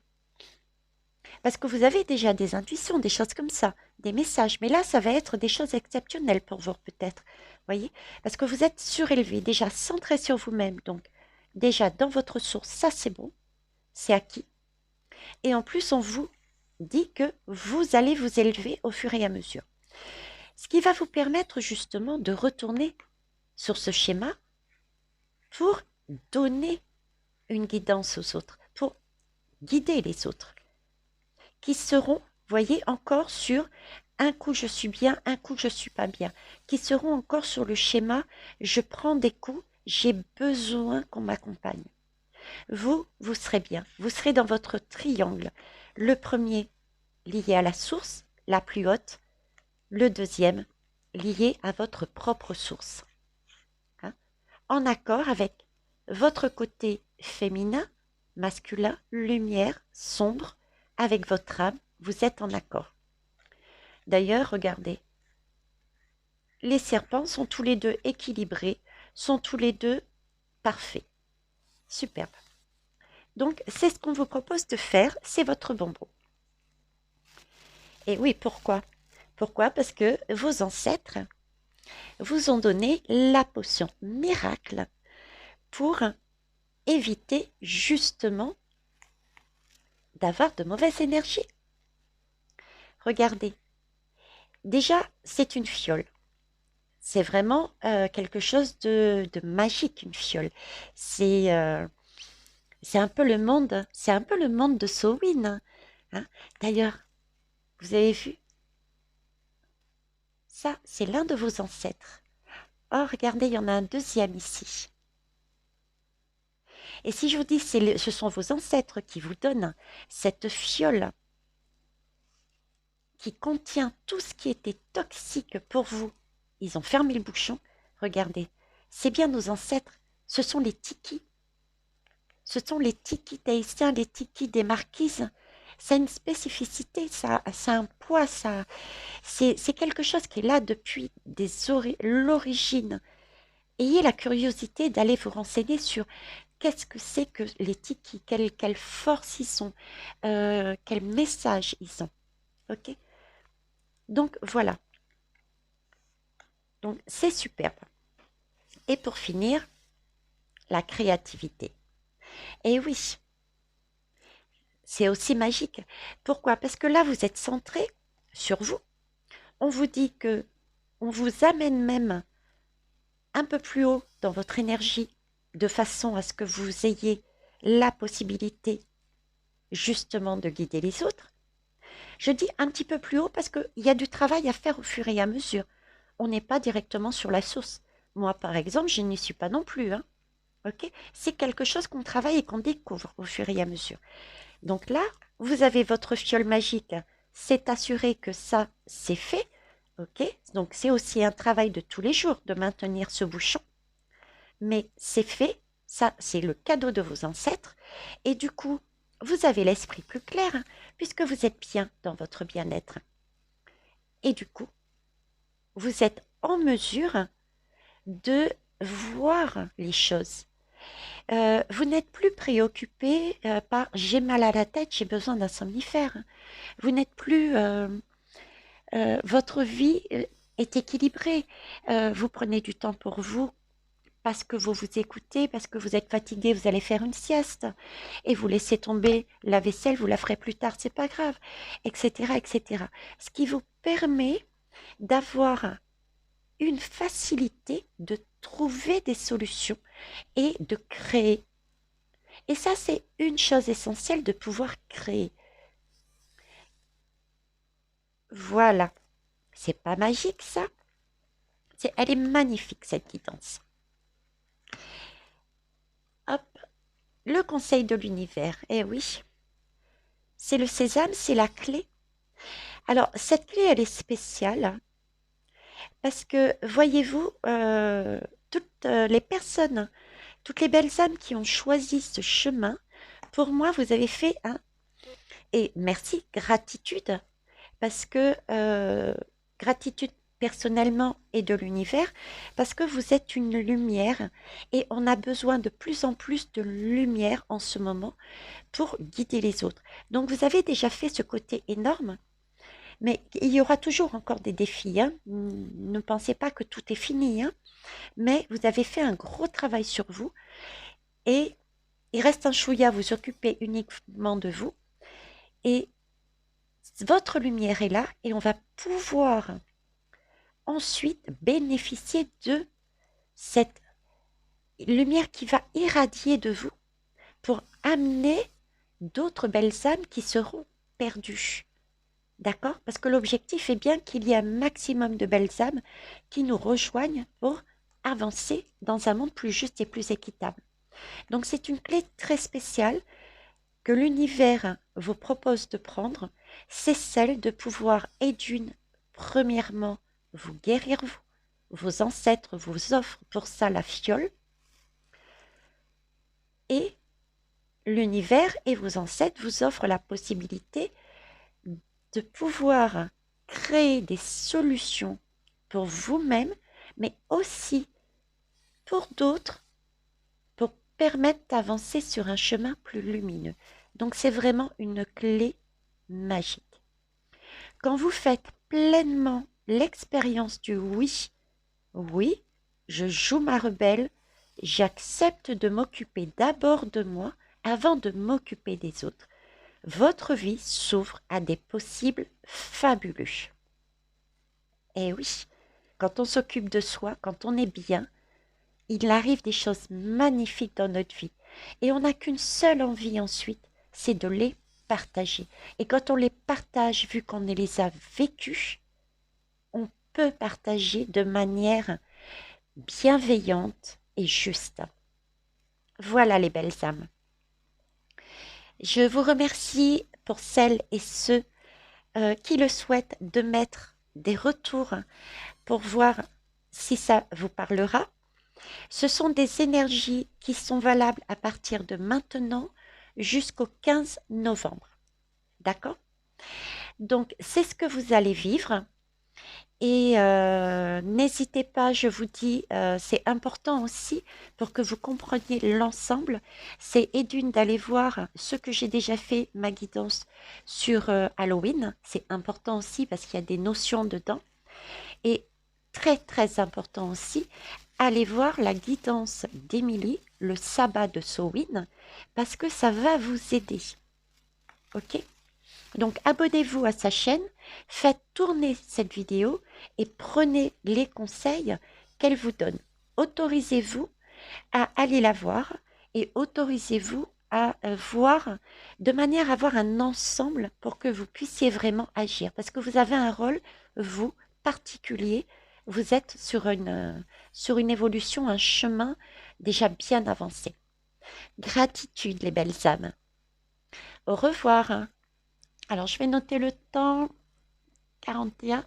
S1: Parce que vous avez déjà des intuitions, des choses comme ça, des messages. Mais là, ça va être des choses exceptionnelles pour vous, peut-être. Voyez? Parce que vous êtes surélevé, déjà centré sur vous-même. Donc, déjà dans votre source, ça c'est bon, c'est acquis. Et en plus, on vous dit que vous allez vous élever au fur et à mesure. Ce qui va vous permettre justement de retourner sur ce schéma pour donner une guidance aux autres, pour guider les autres, qui seront, voyez, encore sur un coup je suis bien, un coup je suis pas bien, qui seront encore sur le schéma je prends des coups, j'ai besoin qu'on m'accompagne. Vous serez bien, vous serez dans votre triangle. Le premier lié à la source, la plus haute, le deuxième lié à votre propre source. Hein, en accord avec votre côté féminin, masculin, lumière, sombre, avec votre âme, vous êtes en accord. D'ailleurs, regardez, les serpents sont tous les deux équilibrés, sont tous les deux parfaits. Superbe. Donc, c'est ce qu'on vous propose de faire, c'est votre bonbon. Et oui, pourquoi? Pourquoi? Parce que vos ancêtres vous ont donné la potion miracle pour éviter justement d'avoir de mauvaises énergies. Regardez, déjà, c'est une fiole. C'est vraiment quelque chose de magique, une fiole. C'est C'est un peu le monde de Sowin, hein. D'ailleurs, vous avez vu, ça, c'est l'un de vos ancêtres. Oh, regardez, il y en a un deuxième ici. Et si je vous dis, ce sont vos ancêtres qui vous donnent cette fiole qui contient tout ce qui était toxique pour vous, ils ont fermé le bouchon. Regardez, c'est bien nos ancêtres, ce sont les tikis. Ce sont les tikis tahitiens, les tikis des marquises. Ça a une spécificité, ça a un poids, c'est quelque chose qui est là depuis l'origine. Ayez la curiosité d'aller vous renseigner sur qu'est-ce que c'est que les tikis, quelle force ils ont, quel message ils ont. Ok. Donc voilà, donc c'est superbe. Et pour finir, la créativité. Et oui, c'est aussi magique. Pourquoi? Parce que là, vous êtes centré sur vous. On vous dit que on vous amène même un peu plus haut dans votre énergie, de façon à ce que vous ayez la possibilité justement de guider les autres. Je dis un petit peu plus haut parce qu'il y a du travail à faire au fur et à mesure. On n'est pas directement sur la source. Moi, par exemple, je n'y suis pas non plus, hein. Ok. C'est quelque chose qu'on travaille et qu'on découvre au fur et à mesure. Donc là, vous avez votre fiole magique. C'est assuré que ça, c'est fait. Ok. Donc c'est aussi un travail de tous les jours de maintenir ce bouchon. Mais c'est fait. Ça, c'est le cadeau de vos ancêtres. Et du coup, vous avez l'esprit plus clair, hein, puisque vous êtes bien dans votre bien-être. Et du coup, vous êtes en mesure de voir les choses. Vous n'êtes plus préoccupé par j'ai mal à la tête, j'ai besoin d'un somnifère. Vous n'êtes plus. Votre vie est équilibrée. Vous prenez du temps pour vous parce que vous vous écoutez, parce que vous êtes fatigué, vous allez faire une sieste et vous laissez tomber la vaisselle, vous la ferez plus tard, c'est pas grave, etc., etc. Ce qui vous permet d'avoir une facilité de trouver des solutions et de créer. Et ça, c'est une chose essentielle de pouvoir créer. Voilà. C'est pas magique, ça? Elle est magnifique, cette guidance. Hop. Le conseil de l'univers. Eh oui. C'est le sésame, c'est la clé. Alors, cette clé, elle est spéciale parce que, voyez-vous, toutes les personnes, toutes les belles âmes qui ont choisi ce chemin, pour moi, vous avez fait un... Et merci, gratitude, parce que gratitude personnellement et de l'univers, parce que vous êtes une lumière et on a besoin de plus en plus de lumière en ce moment pour guider les autres. Donc vous avez déjà fait ce côté énorme, mais il y aura toujours encore des défis, hein. Ne pensez pas que tout est fini, hein. Mais vous avez fait un gros travail sur vous et il reste un chouïa à vous occuper uniquement de vous et votre lumière est là et on va pouvoir ensuite bénéficier de cette lumière qui va irradier de vous pour amener d'autres belles âmes qui seront perdues. D'accord? Parce que l'objectif est bien qu'il y ait un maximum de belles âmes qui nous rejoignent pour avancer dans un monde plus juste et plus équitable. Donc c'est une clé très spéciale que l'univers vous propose de prendre, c'est celle de pouvoir et d'une, premièrement, vous guérir vous. Vos ancêtres vous offrent pour ça la fiole et l'univers et vos ancêtres vous offrent la possibilité de pouvoir créer des solutions pour vous-même, mais aussi pour d'autres, pour permettre d'avancer sur un chemin plus lumineux. Donc c'est vraiment une clé magique. Quand vous faites pleinement l'expérience du oui, oui, je joue ma rebelle, j'accepte de m'occuper d'abord de moi avant de m'occuper des autres. Votre vie s'ouvre à des possibles fabuleux. Et oui, quand on s'occupe de soi, quand on est bien, il arrive des choses magnifiques dans notre vie. et on n'a qu'une seule envie ensuite, c'est de les partager. Et quand on les partage, vu qu'on les a vécus, on peut partager de manière bienveillante et juste. Voilà les belles âmes. Je vous remercie pour celles et ceux qui le souhaitent de mettre des retours pour voir si ça vous parlera. Ce sont des énergies qui sont valables à partir de maintenant jusqu'au 15 novembre. D'accord? Donc, c'est ce que vous allez vivre. Et n'hésitez pas, je vous dis, c'est important aussi pour que vous compreniez l'ensemble. C'est et d'une d'aller voir ce que j'ai déjà fait, ma guidance sur Halloween. C'est important aussi parce qu'il y a des notions dedans. Et très très important aussi, allez voir la guidance d'Émilie, le sabbat de Samhain, parce que ça va vous aider. Ok? Donc abonnez-vous à sa chaîne, faites tourner cette vidéo et prenez les conseils qu'elle vous donne. Autorisez-vous à aller la voir et autorisez-vous à voir de manière à avoir un ensemble pour que vous puissiez vraiment agir. Parce que vous avez un rôle, vous, particulier. Vous êtes sur une évolution, un chemin déjà bien avancé. Gratitude, les belles âmes. Au revoir. Alors, je vais noter le temps. 41-27.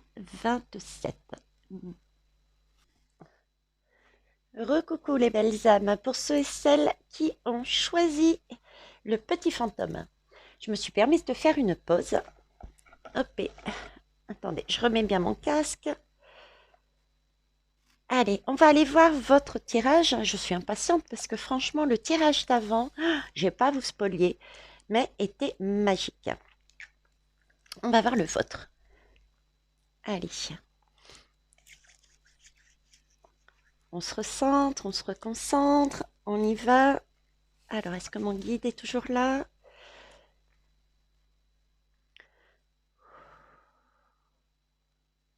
S1: Recoucou les belles âmes, pour ceux et celles qui ont choisi le petit fantôme. Je me suis permise de faire une pause. Hop, et attendez, je remets bien mon casque. Allez, on va aller voir votre tirage. Je suis impatiente parce que franchement, le tirage d'avant, je ne vais pas vous spolier, mais était magique. On va voir le vôtre. Allez. On se recentre, on se reconcentre, on y va. Alors, est-ce que mon guide est toujours là?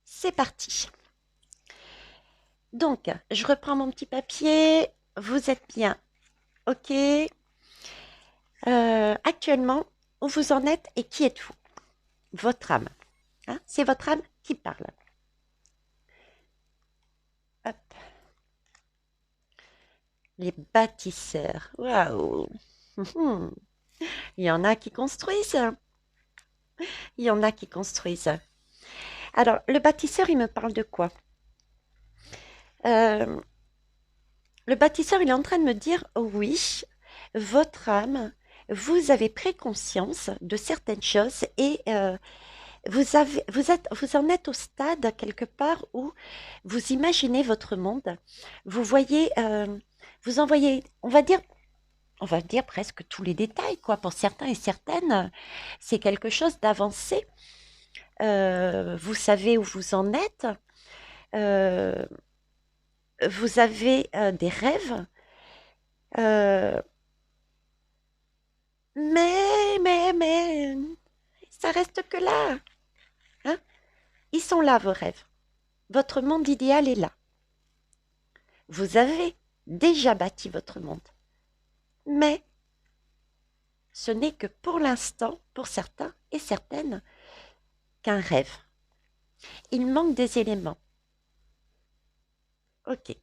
S1: C'est parti. Donc, je reprends mon petit papier. Vous êtes bien. OK. Actuellement, où vous en êtes et qui êtes-vous? Votre âme. Hein? C'est votre âme qui parle. Hop. Les bâtisseurs. Waouh. Il y en a qui construisent. Il y en a qui construisent. Alors, le bâtisseur, il me parle de quoi? Le bâtisseur, il est en train de me dire, oh oui, votre âme, vous avez pris conscience de certaines choses et vous en êtes au stade quelque part où vous imaginez votre monde. Vous voyez, vous envoyez, on va dire presque tous les détails, quoi. Pour certains et certaines, c'est quelque chose d'avancé. Vous savez où vous en êtes. Vous avez des rêves. Mais, ça reste que là. Hein? Ils sont là, vos rêves. Votre monde idéal est là. Vous avez déjà bâti votre monde. Mais ce n'est que pour l'instant, pour certains et certaines, qu'un rêve. Il manque des éléments. Ok.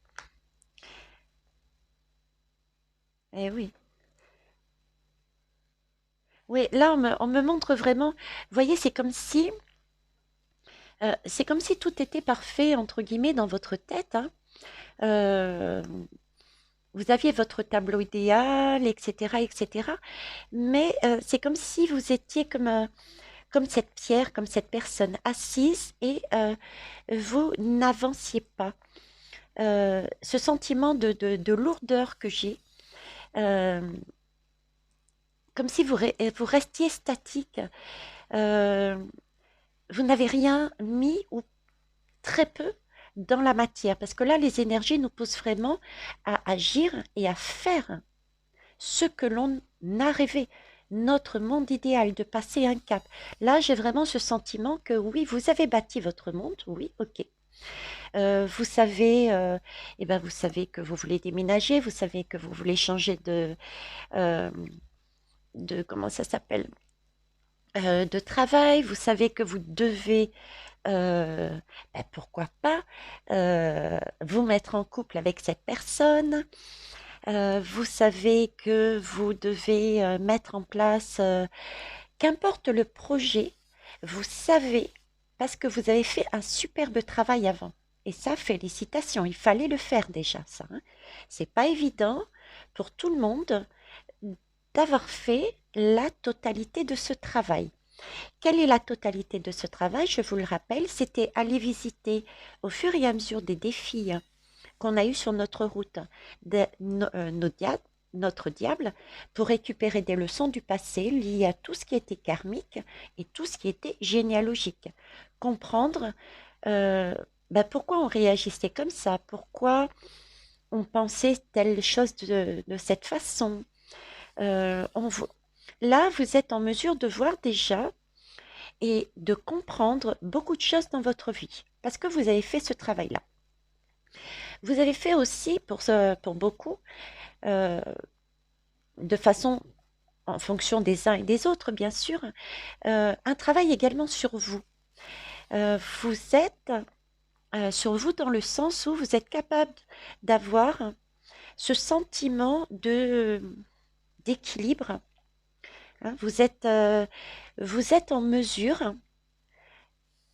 S1: Eh oui. Oui, là, on me montre vraiment. Vous voyez, c'est comme si tout était parfait, entre guillemets, dans votre tête. Hein. Euh, vous aviez votre tableau idéal, etc., etc. Mais c'est comme si vous étiez comme cette pierre, comme cette personne assise et vous n'avanciez pas. Ce sentiment de lourdeur que j'ai, euh, comme si vous restiez statique. Euh, vous n'avez rien mis ou très peu dans la matière, parce que là, les énergies nous poussent vraiment à agir et à faire ce que l'on a rêvé, notre monde idéal, de passer un cap. Là, j'ai vraiment ce sentiment que oui, vous avez bâti votre monde, oui, ok. Vous savez, eh ben, vous savez que vous voulez déménager, vous savez que vous voulez changer euh, de comment ça s'appelle, de travail, vous savez que vous devez, euh, ben, pourquoi pas, vous mettre en couple avec cette personne. Vous savez que vous devez mettre en place, qu'importe le projet, vous savez, parce que vous avez fait un superbe travail avant. Et ça, félicitations, il fallait le faire déjà, ça, hein. C'est pas évident pour tout le monde d'avoir fait la totalité de ce travail. Quelle est la totalité de ce travail? Je vous le rappelle, c'était aller visiter au fur et à mesure des défis qu'on a eus sur notre route notre diable pour récupérer des leçons du passé liées à tout ce qui était karmique et tout ce qui était généalogique. Comprendre euh, pourquoi on réagissait comme ça, pourquoi on pensait telle chose de cette façon. Euh, on vo- Là, vous êtes en mesure de voir déjà et de comprendre beaucoup de choses dans votre vie parce que vous avez fait ce travail-là. Vous avez fait aussi, pour beaucoup, euh, de façon en fonction des uns et des autres, bien sûr, un travail également sur vous. Vous êtes sur vous dans le sens où vous êtes capable d'avoir ce sentiment d'équilibre, hein. Vous êtes en mesure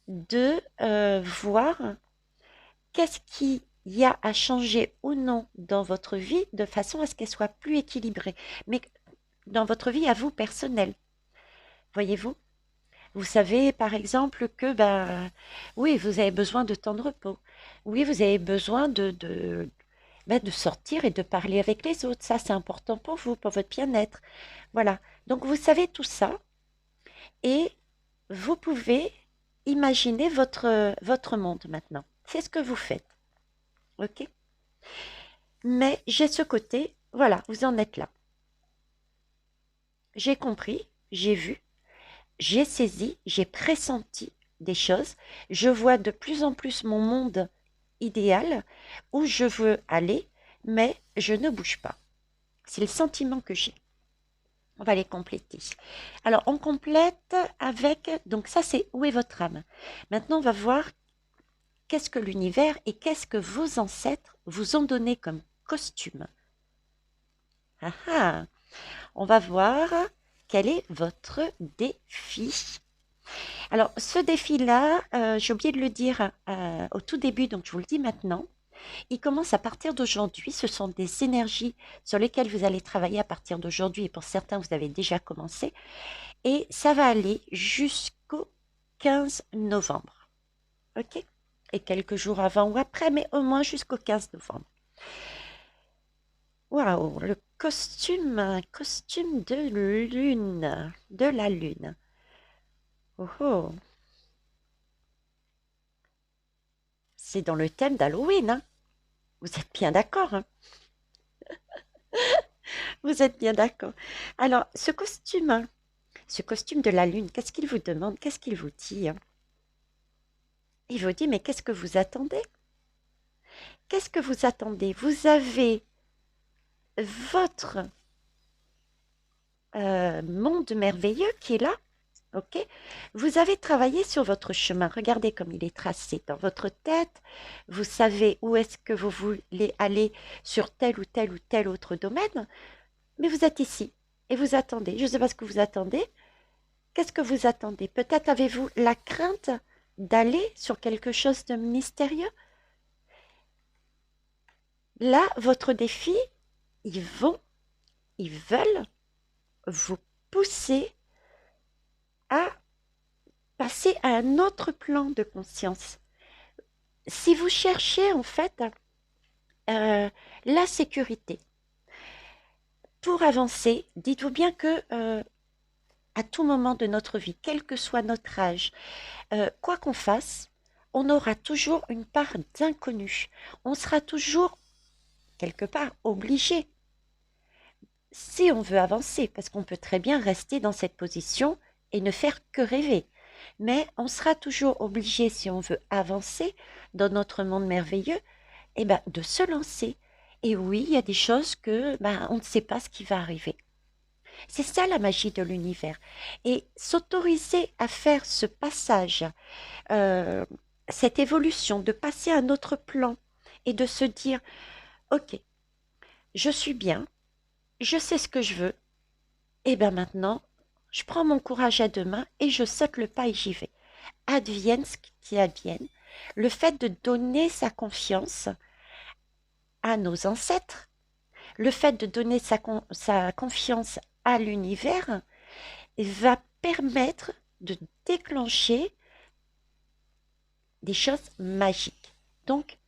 S1: de voir qu'est-ce qu'il y a à changer ou non dans votre vie de façon à ce qu'elle soit plus équilibrée, mais dans votre vie à vous personnelle, voyez-vous? Vous savez, par exemple, que, ben, oui, vous avez besoin de temps de repos. Oui, vous avez besoin de sortir et de parler avec les autres. Ça, c'est important pour vous, pour votre bien-être. Voilà. Donc, vous savez tout ça et vous pouvez imaginer votre monde maintenant. C'est ce que vous faites. OK? Mais j'ai ce côté, voilà, vous en êtes là. J'ai compris, j'ai vu, j'ai saisi, j'ai pressenti des choses. Je vois de plus en plus mon monde idéal où je veux aller, mais je ne bouge pas. C'est le sentiment que j'ai. On va les compléter. Alors, on complète avec, donc ça c'est où est votre âme. Maintenant, on va voir qu'est-ce que l'univers et qu'est-ce que vos ancêtres vous ont donné comme costume. Ah ah, on va voir quel est votre défi. Alors, ce défi-là, j'ai oublié de le dire au tout début, donc je vous le dis maintenant. Il commence à partir d'aujourd'hui. Ce sont des énergies sur lesquelles vous allez travailler à partir d'aujourd'hui. Et pour certains, vous avez déjà commencé. Et ça va aller jusqu'au 15 novembre. OK? Et quelques jours avant ou après, mais au moins jusqu'au 15 novembre. Waouh, le costume de lune, de la lune. Oh oh, c'est dans le thème d'Halloween, hein. Vous êtes bien d'accord, hein? Vous êtes bien d'accord. Alors, ce costume de la lune, qu'est-ce qu'il vous demande? Qu'est-ce qu'il vous dit, hein? Il vous dit, mais qu'est-ce que vous attendez? Qu'est-ce que vous attendez? Vous avez votre monde merveilleux qui est là, ok? Vous avez travaillé sur votre chemin. Regardez comme il est tracé dans votre tête. Vous savez où est-ce que vous voulez aller sur tel ou tel ou tel autre domaine, mais vous êtes ici et vous attendez. Je ne sais pas ce que vous attendez. Qu'est-ce que vous attendez? Peut-être avez-vous la crainte d'aller sur quelque chose de mystérieux? Là, votre défi, ils vont, ils veulent vous pousser à passer à un autre plan de conscience. Si vous cherchez en fait la sécurité pour avancer, dites-vous bien que à tout moment de notre vie, quel que soit notre âge, quoi qu'on fasse, on aura toujours une part d'inconnu. On sera toujours quelque part obligé si on veut avancer, parce qu'on peut très bien rester dans cette position et ne faire que rêver. Mais on sera toujours obligé, si on veut avancer dans notre monde merveilleux, eh ben, de se lancer. Et oui, il y a des choses que on ne sait pas ce qui va arriver. C'est ça la magie de l'univers. Et s'autoriser à faire ce passage, euh, cette évolution, de passer à un autre plan et de se dire, ok, je suis bien, je sais ce que je veux, et bien maintenant, je prends mon courage à deux mains et je saute le pas et j'y vais. Advienne ce qui advienne. Le fait de donner sa confiance à nos ancêtres, le fait de donner sa confiance à l'univers va permettre de déclencher des choses magiques. Donc,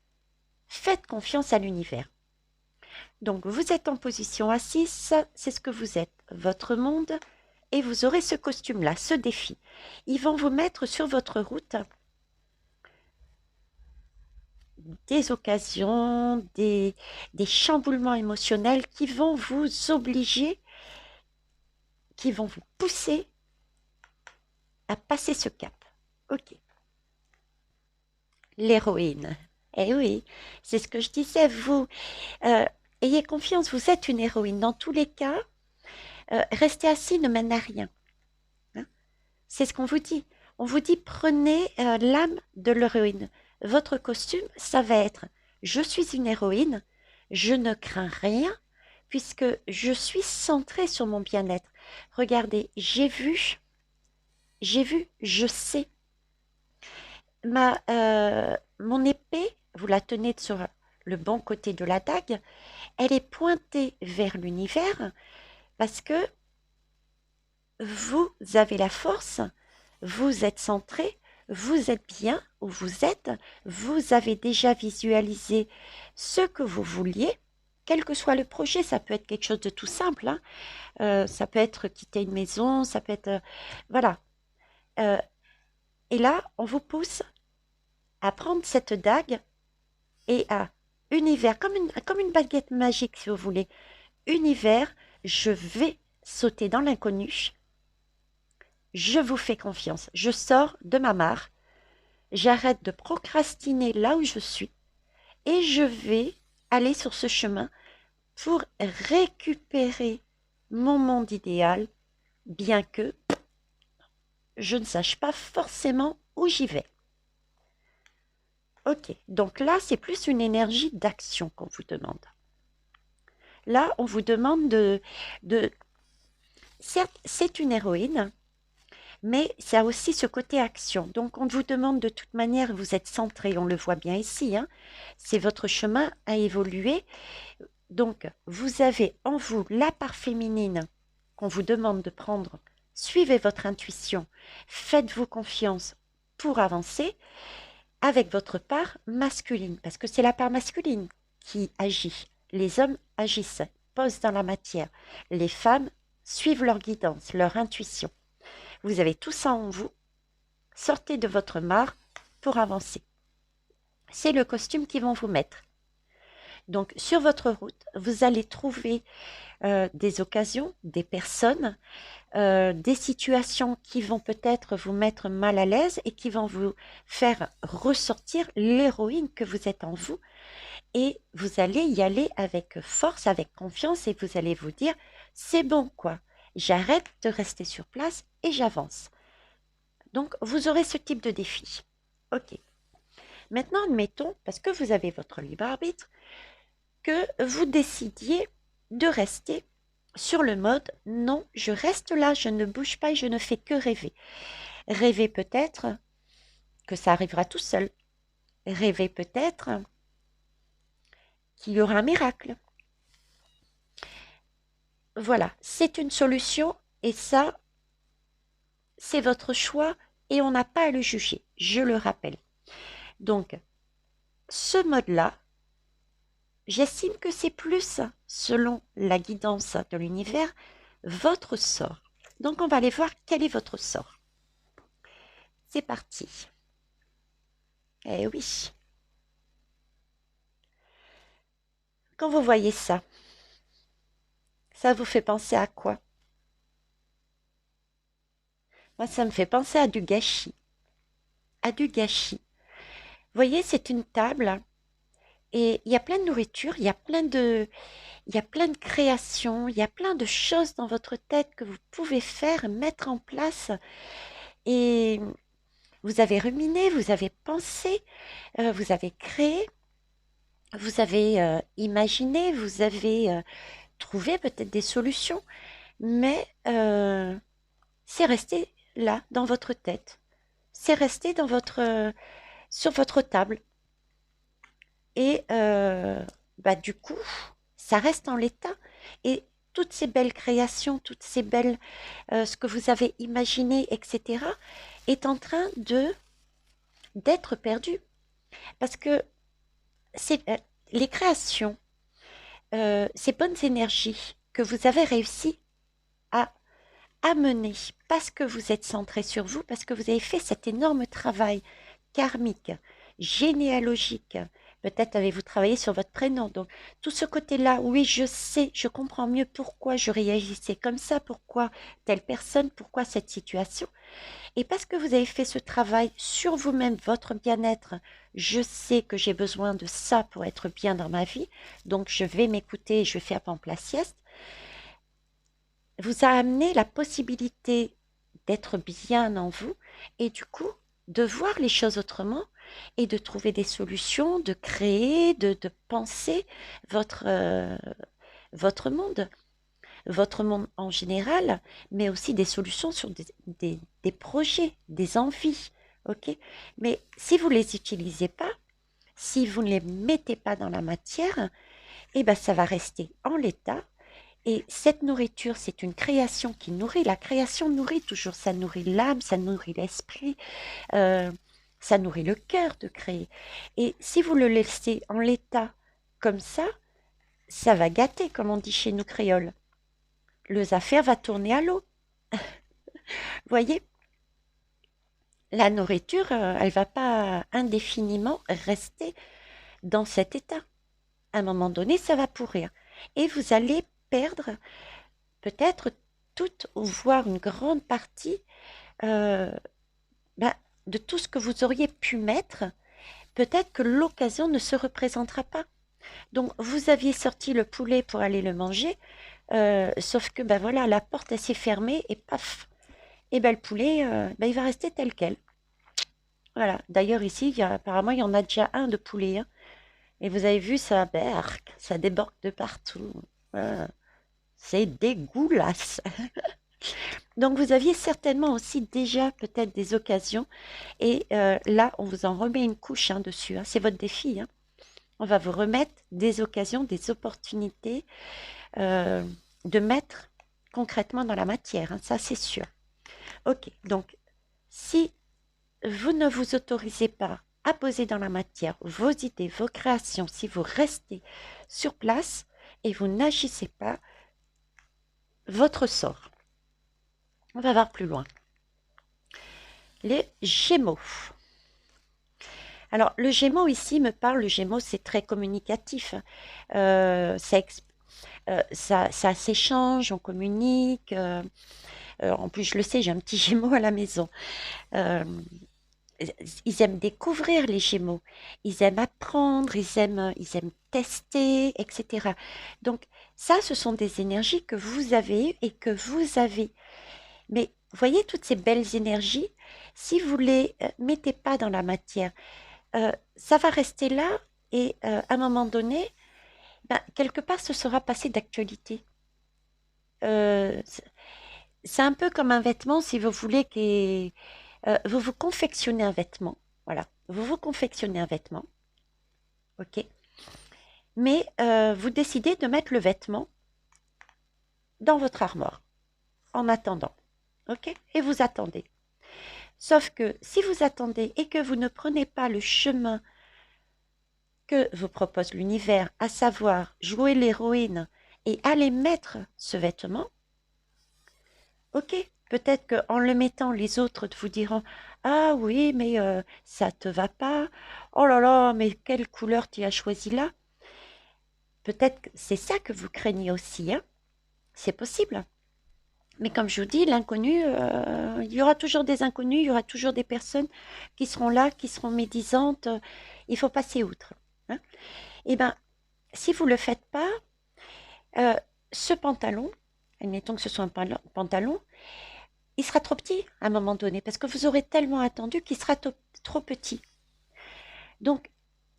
S1: faites confiance à l'univers. Donc, vous êtes en position assise, c'est ce que vous êtes, votre monde, et vous aurez ce costume-là, ce défi. Ils vont vous mettre sur votre route des occasions, des chamboulements émotionnels qui vont vous obliger, qui vont vous pousser à passer ce cap. Ok. L'héroïne. Eh oui, c'est ce que je disais, vous. euh, Ayez confiance, vous êtes une héroïne. Dans tous les cas, rester assis ne mène à rien. Hein. C'est ce qu'on vous dit. On vous dit, prenez l'âme de l'héroïne. Votre costume, ça va être, je suis une héroïne, je ne crains rien, puisque je suis centrée sur mon bien-être. Regardez, je sais. Mon épée, vous la tenez sur le bon côté de la dague, elle est pointée vers l'univers parce que vous avez la force, vous êtes centré, vous êtes bien où vous êtes, vous avez déjà visualisé ce que vous vouliez, quel que soit le projet, ça peut être quelque chose de tout simple, hein. Ça peut être quitter une maison, ça peut être... voilà. Euh, et là, on vous pousse à prendre cette dague et à univers, comme une baguette magique si vous voulez. Univers, je vais sauter dans l'inconnu, je vous fais confiance, je sors de ma mare, j'arrête de procrastiner là où je suis et je vais aller sur ce chemin pour récupérer mon monde idéal, bien que je ne sache pas forcément où j'y vais. Ok, donc là, c'est plus une énergie d'action qu'on vous demande. Là, on vous demande de... Certes, c'est une héroïne, mais ça a aussi ce côté action. Donc, on vous demande de toute manière, vous êtes centré, on le voit bien ici, hein, c'est votre chemin à évoluer. Donc, vous avez en vous la part féminine qu'on vous demande de prendre. Suivez votre intuition, faites-vous confiance pour avancer avec votre part masculine, parce que c'est la part masculine qui agit. Les hommes agissent, posent dans la matière. Les femmes suivent leur guidance, leur intuition. Vous avez tout ça en vous. Sortez de votre mare pour avancer. C'est le costume qu'ils vont vous mettre. Donc, sur votre route, vous allez trouver des occasions, des personnes, des situations qui vont peut-être vous mettre mal à l'aise et qui vont vous faire ressortir l'héroïne que vous êtes en vous. Et vous allez y aller avec force, avec confiance et vous allez vous dire, c'est bon quoi, j'arrête de rester sur place et j'avance. Donc, vous aurez ce type de défi. Ok. Maintenant, admettons, parce que vous avez votre libre arbitre, que vous décidiez de rester sur le mode non, je reste là, je ne bouge pas et je ne fais que rêver. Rêver peut-être que ça arrivera tout seul. Rêver peut-être qu'il y aura un miracle. Voilà, c'est une solution et ça, c'est votre choix et on n'a pas à le juger, je le rappelle. Donc, ce mode-là, j'estime que c'est plus, selon la guidance de l'univers, votre sort. Donc, on va aller voir quel est votre sort. C'est parti. Eh oui. Quand vous voyez ça, ça vous fait penser à quoi? Moi, ça me fait penser à du gâchis. À du gâchis. Vous voyez, c'est une table et il y a plein de nourriture, il y a plein de créations, il y a plein de choses dans votre tête que vous pouvez faire, mettre en place. Et vous avez ruminé, vous avez pensé, vous avez créé, vous avez imaginé, vous avez trouvé peut-être des solutions, mais c'est resté là, dans votre tête. C'est resté sur votre table. Et bah, du coup, ça reste en l'état. Et toutes ces belles créations, toutes ces belles, ce que vous avez imaginé, etc., est en train d'être perdu. Parce que c'est les créations, ces bonnes énergies que vous avez réussi à amener parce que vous êtes centré sur vous, parce que vous avez fait cet énorme travail karmique, généalogique. Peut-être avez-vous travaillé sur votre prénom. Donc, tout ce côté-là, oui, je sais, je comprends mieux pourquoi je réagissais comme ça, pourquoi telle personne, pourquoi cette situation. Et parce que vous avez fait ce travail sur vous-même, votre bien-être, je sais que j'ai besoin de ça pour être bien dans ma vie, donc je vais m'écouter et je vais faire mon plat sieste, vous a amené la possibilité d'être bien en vous et du coup de voir les choses autrement et de trouver des solutions, de créer, de penser votre, votre monde, votre monde en général, mais aussi des solutions sur des projets, des envies. Ok. Mais si vous ne les utilisez pas, si vous ne les mettez pas dans la matière, eh ben ça va rester en l'état. Et cette nourriture, c'est une création qui nourrit. La création nourrit toujours. Ça nourrit l'âme, ça nourrit l'esprit, euh, ça nourrit le cœur de créer. Et si vous le laissez en l'état comme ça va gâter, comme on dit chez nous créoles. Les affaires va tourner à l'eau. Vous voyez, la nourriture, elle va pas indéfiniment rester dans cet état. À un moment donné, ça va pourrir. Et vous allez perdre peut-être toute ou voire une grande partie euh, bah, de tout ce que vous auriez pu mettre. Peut-être que l'occasion ne se représentera pas. Donc, vous aviez sorti le poulet pour aller le manger, sauf que ben voilà, la porte elle s'est fermée et paf, et ben le poulet, il va rester tel quel. Voilà. D'ailleurs ici, apparemment, il y en a déjà un de poulet, hein. Et vous avez vu, ça berque, ça déborde de partout. Voilà. C'est dégueulasse. Donc vous aviez certainement aussi déjà peut-être des occasions. Et là, on vous en remet une couche dessus, hein. C'est votre défi, hein. On va vous remettre des occasions, des opportunités euh, de mettre concrètement dans la matière, hein. Ça, c'est sûr. Ok, donc si vous ne vous autorisez pas à poser dans la matière vos idées, vos créations, si vous restez sur place et vous n'agissez pas, votre sort. On va voir plus loin. Les Gémeaux. Alors, le Gémeaux ici me parle, le Gémeaux c'est très communicatif. Ça s'échange, on communique. En plus, je le sais, j'ai un petit Gémeaux à la maison. Euh, Ils aiment découvrir les Gémeaux. Ils aiment apprendre, ils aiment tester, etc. Donc, ça, ce sont des énergies que vous avez eues et que vous avez. Mais voyez toutes ces belles énergies, si vous ne les mettez pas dans la matière, ça va rester là et à un moment donné, ben, quelque part, ce sera passé d'actualité. C'est un peu comme un vêtement, si vous voulez, vous vous confectionnez un vêtement. Voilà, vous vous confectionnez un vêtement, ok. Mais vous décidez de mettre le vêtement dans votre armoire en attendant, ok. Et vous attendez. Sauf que si vous attendez et que vous ne prenez pas le chemin que vous propose l'univers, à savoir jouer l'héroïne et aller mettre ce vêtement, ok, peut-être qu'en le mettant, les autres vous diront: «Ah oui, mais ça te va pas. Oh là là, mais quelle couleur tu as choisi là?» Peut-être que c'est ça que vous craignez aussi, hein? C'est possible. Mais comme je vous dis, l'inconnu, il y aura toujours des inconnus, il y aura toujours des personnes qui seront là, qui seront médisantes. Il faut passer outre. Hein. Eh bien, si vous ne le faites pas, ce pantalon, admettons que ce soit un pantalon, il sera trop petit à un moment donné, parce que vous aurez tellement attendu qu'il sera trop petit. Donc,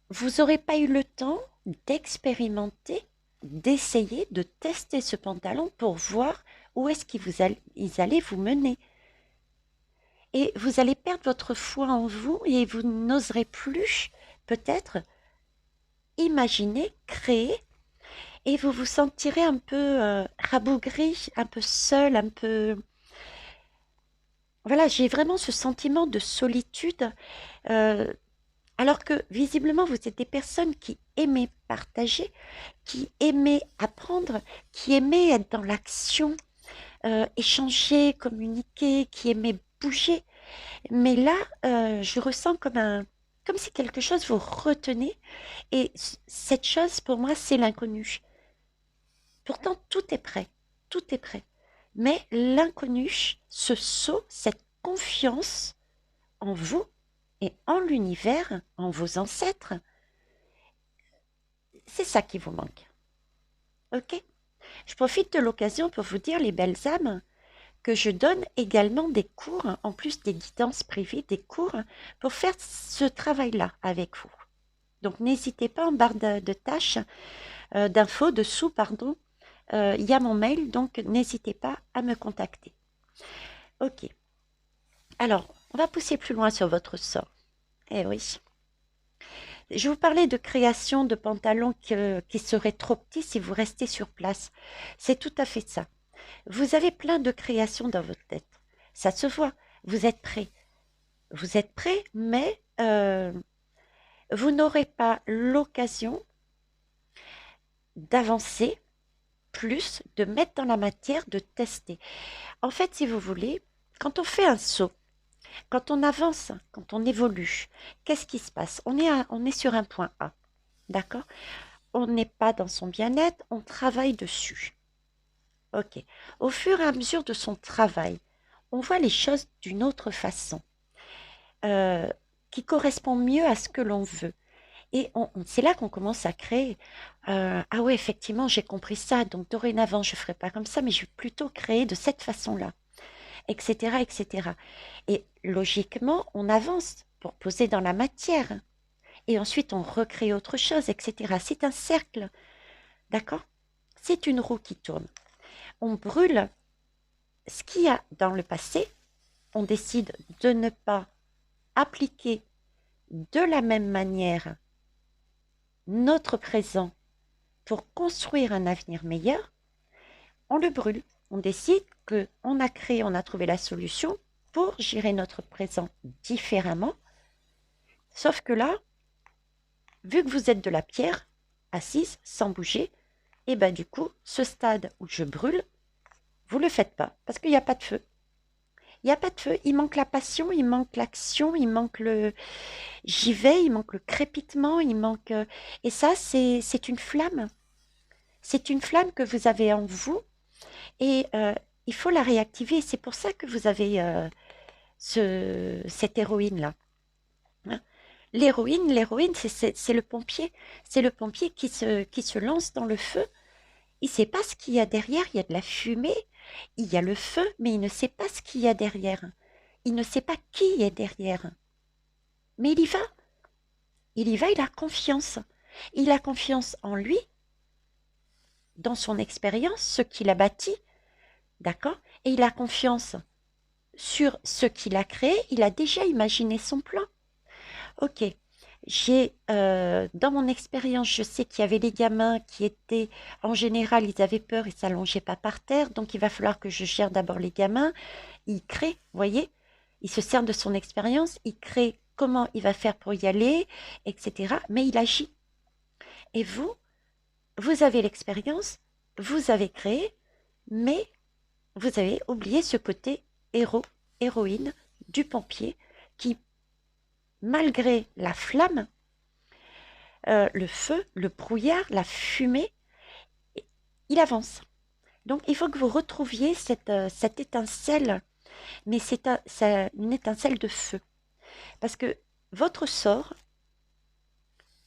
S1: vous n'aurez pas eu le temps d'expérimenter, d'essayer, de tester ce pantalon pour voir où est-ce qu'ils allaient vous mener. Et vous allez perdre votre foi en vous et vous n'oserez plus, peut-être, imaginer, créer, et vous vous sentirez un peu rabougri, un peu seul, un peu... Voilà, j'ai vraiment ce sentiment de solitude, alors que visiblement vous êtes des personnes qui aimaient partager, qui aimaient apprendre, qui aimaient être dans l'action, échanger, communiquer, qui aimaient bouger. Mais là, je ressens comme si quelque chose vous retenait. Et cette chose, pour moi, c'est l'inconnu. Pourtant, tout est prêt. Tout est prêt. Mais l'inconnu, ce saut, cette confiance en vous et en l'univers, en vos ancêtres, c'est ça qui vous manque. Ok? Je profite de l'occasion pour vous dire, les belles âmes, que je donne également des cours, en plus des guidances privées, des cours pour faire ce travail-là avec vous. Donc n'hésitez pas en barre de tâches, d'infos, dessous, pardon, il y a mon mail, donc n'hésitez pas à me contacter. Ok. Alors, on va pousser plus loin sur votre sort. Eh oui. Je vous parlais de création de pantalons qui seraient trop petits si vous restez sur place. C'est tout à fait ça. Vous avez plein de créations dans votre tête. Ça se voit. Vous êtes prêt. Vous êtes prêt, mais vous n'aurez pas l'occasion d'avancer plus, de mettre dans la matière, de tester. En fait, si vous voulez, quand on fait un saut, quand on avance, quand on évolue, qu'est-ce qui se passe? On est sur un point A, d'accord? On n'est pas dans son bien-être, on travaille dessus. Ok. Au fur et à mesure de son travail, on voit les choses d'une autre façon, qui correspond mieux à ce que l'on veut. Et c'est là qu'on commence à créer. Ah ouais, effectivement, j'ai compris ça. Donc dorénavant, je ne ferai pas comme ça, mais je vais plutôt créer de cette façon-là, etc., etc. Et logiquement, on avance pour poser dans la matière. Et ensuite, on recrée autre chose, etc. C'est un cercle, d'accord? C'est une roue qui tourne. On brûle ce qu'il y a dans le passé. On décide de ne pas appliquer de la même manière notre présent pour construire un avenir meilleur. On le brûle. On décide qu'on a créé, on a trouvé la solution pour gérer notre présent différemment. Sauf que là, vu que vous êtes de la pierre, assise, sans bouger, et bien du coup, ce stade où je brûle, vous ne le faites pas, parce qu'il n'y a pas de feu. Il n'y a pas de feu, il manque la passion, il manque l'action, il manque le j'y vais, il manque le crépitement, il manque... Et ça, c'est une flamme. C'est une flamme que vous avez en vous et il faut la réactiver. C'est pour ça que vous avez cette héroïne-là. Hein. L'héroïne, c'est le pompier. C'est le pompier qui se lance dans le feu. Il ne sait pas ce qu'il y a derrière. Il y a de la fumée, il y a le feu, mais il ne sait pas ce qu'il y a derrière. Il ne sait pas qui est derrière. Mais il y va. Il y va, il a confiance. Il a confiance en lui, dans son expérience, ce qu'il a bâti, d'accord? Et il a confiance sur ce qu'il a créé. Il a déjà imaginé son plan. Ok, dans mon expérience, je sais qu'il y avait les gamins qui étaient, en général, ils avaient peur, ils ne s'allongeaient pas par terre, donc il va falloir que je gère d'abord les gamins. Il crée, vous voyez, il se sert de son expérience, il crée comment il va faire pour y aller, etc. Mais il agit. Et vous avez l'expérience, vous avez créé, mais vous avez oublié ce côté héroïne du pompier qui, malgré la flamme, le feu, le brouillard, la fumée, il avance. Donc, il faut que vous retrouviez cette étincelle, mais c'est une étincelle de feu. Parce que votre sort,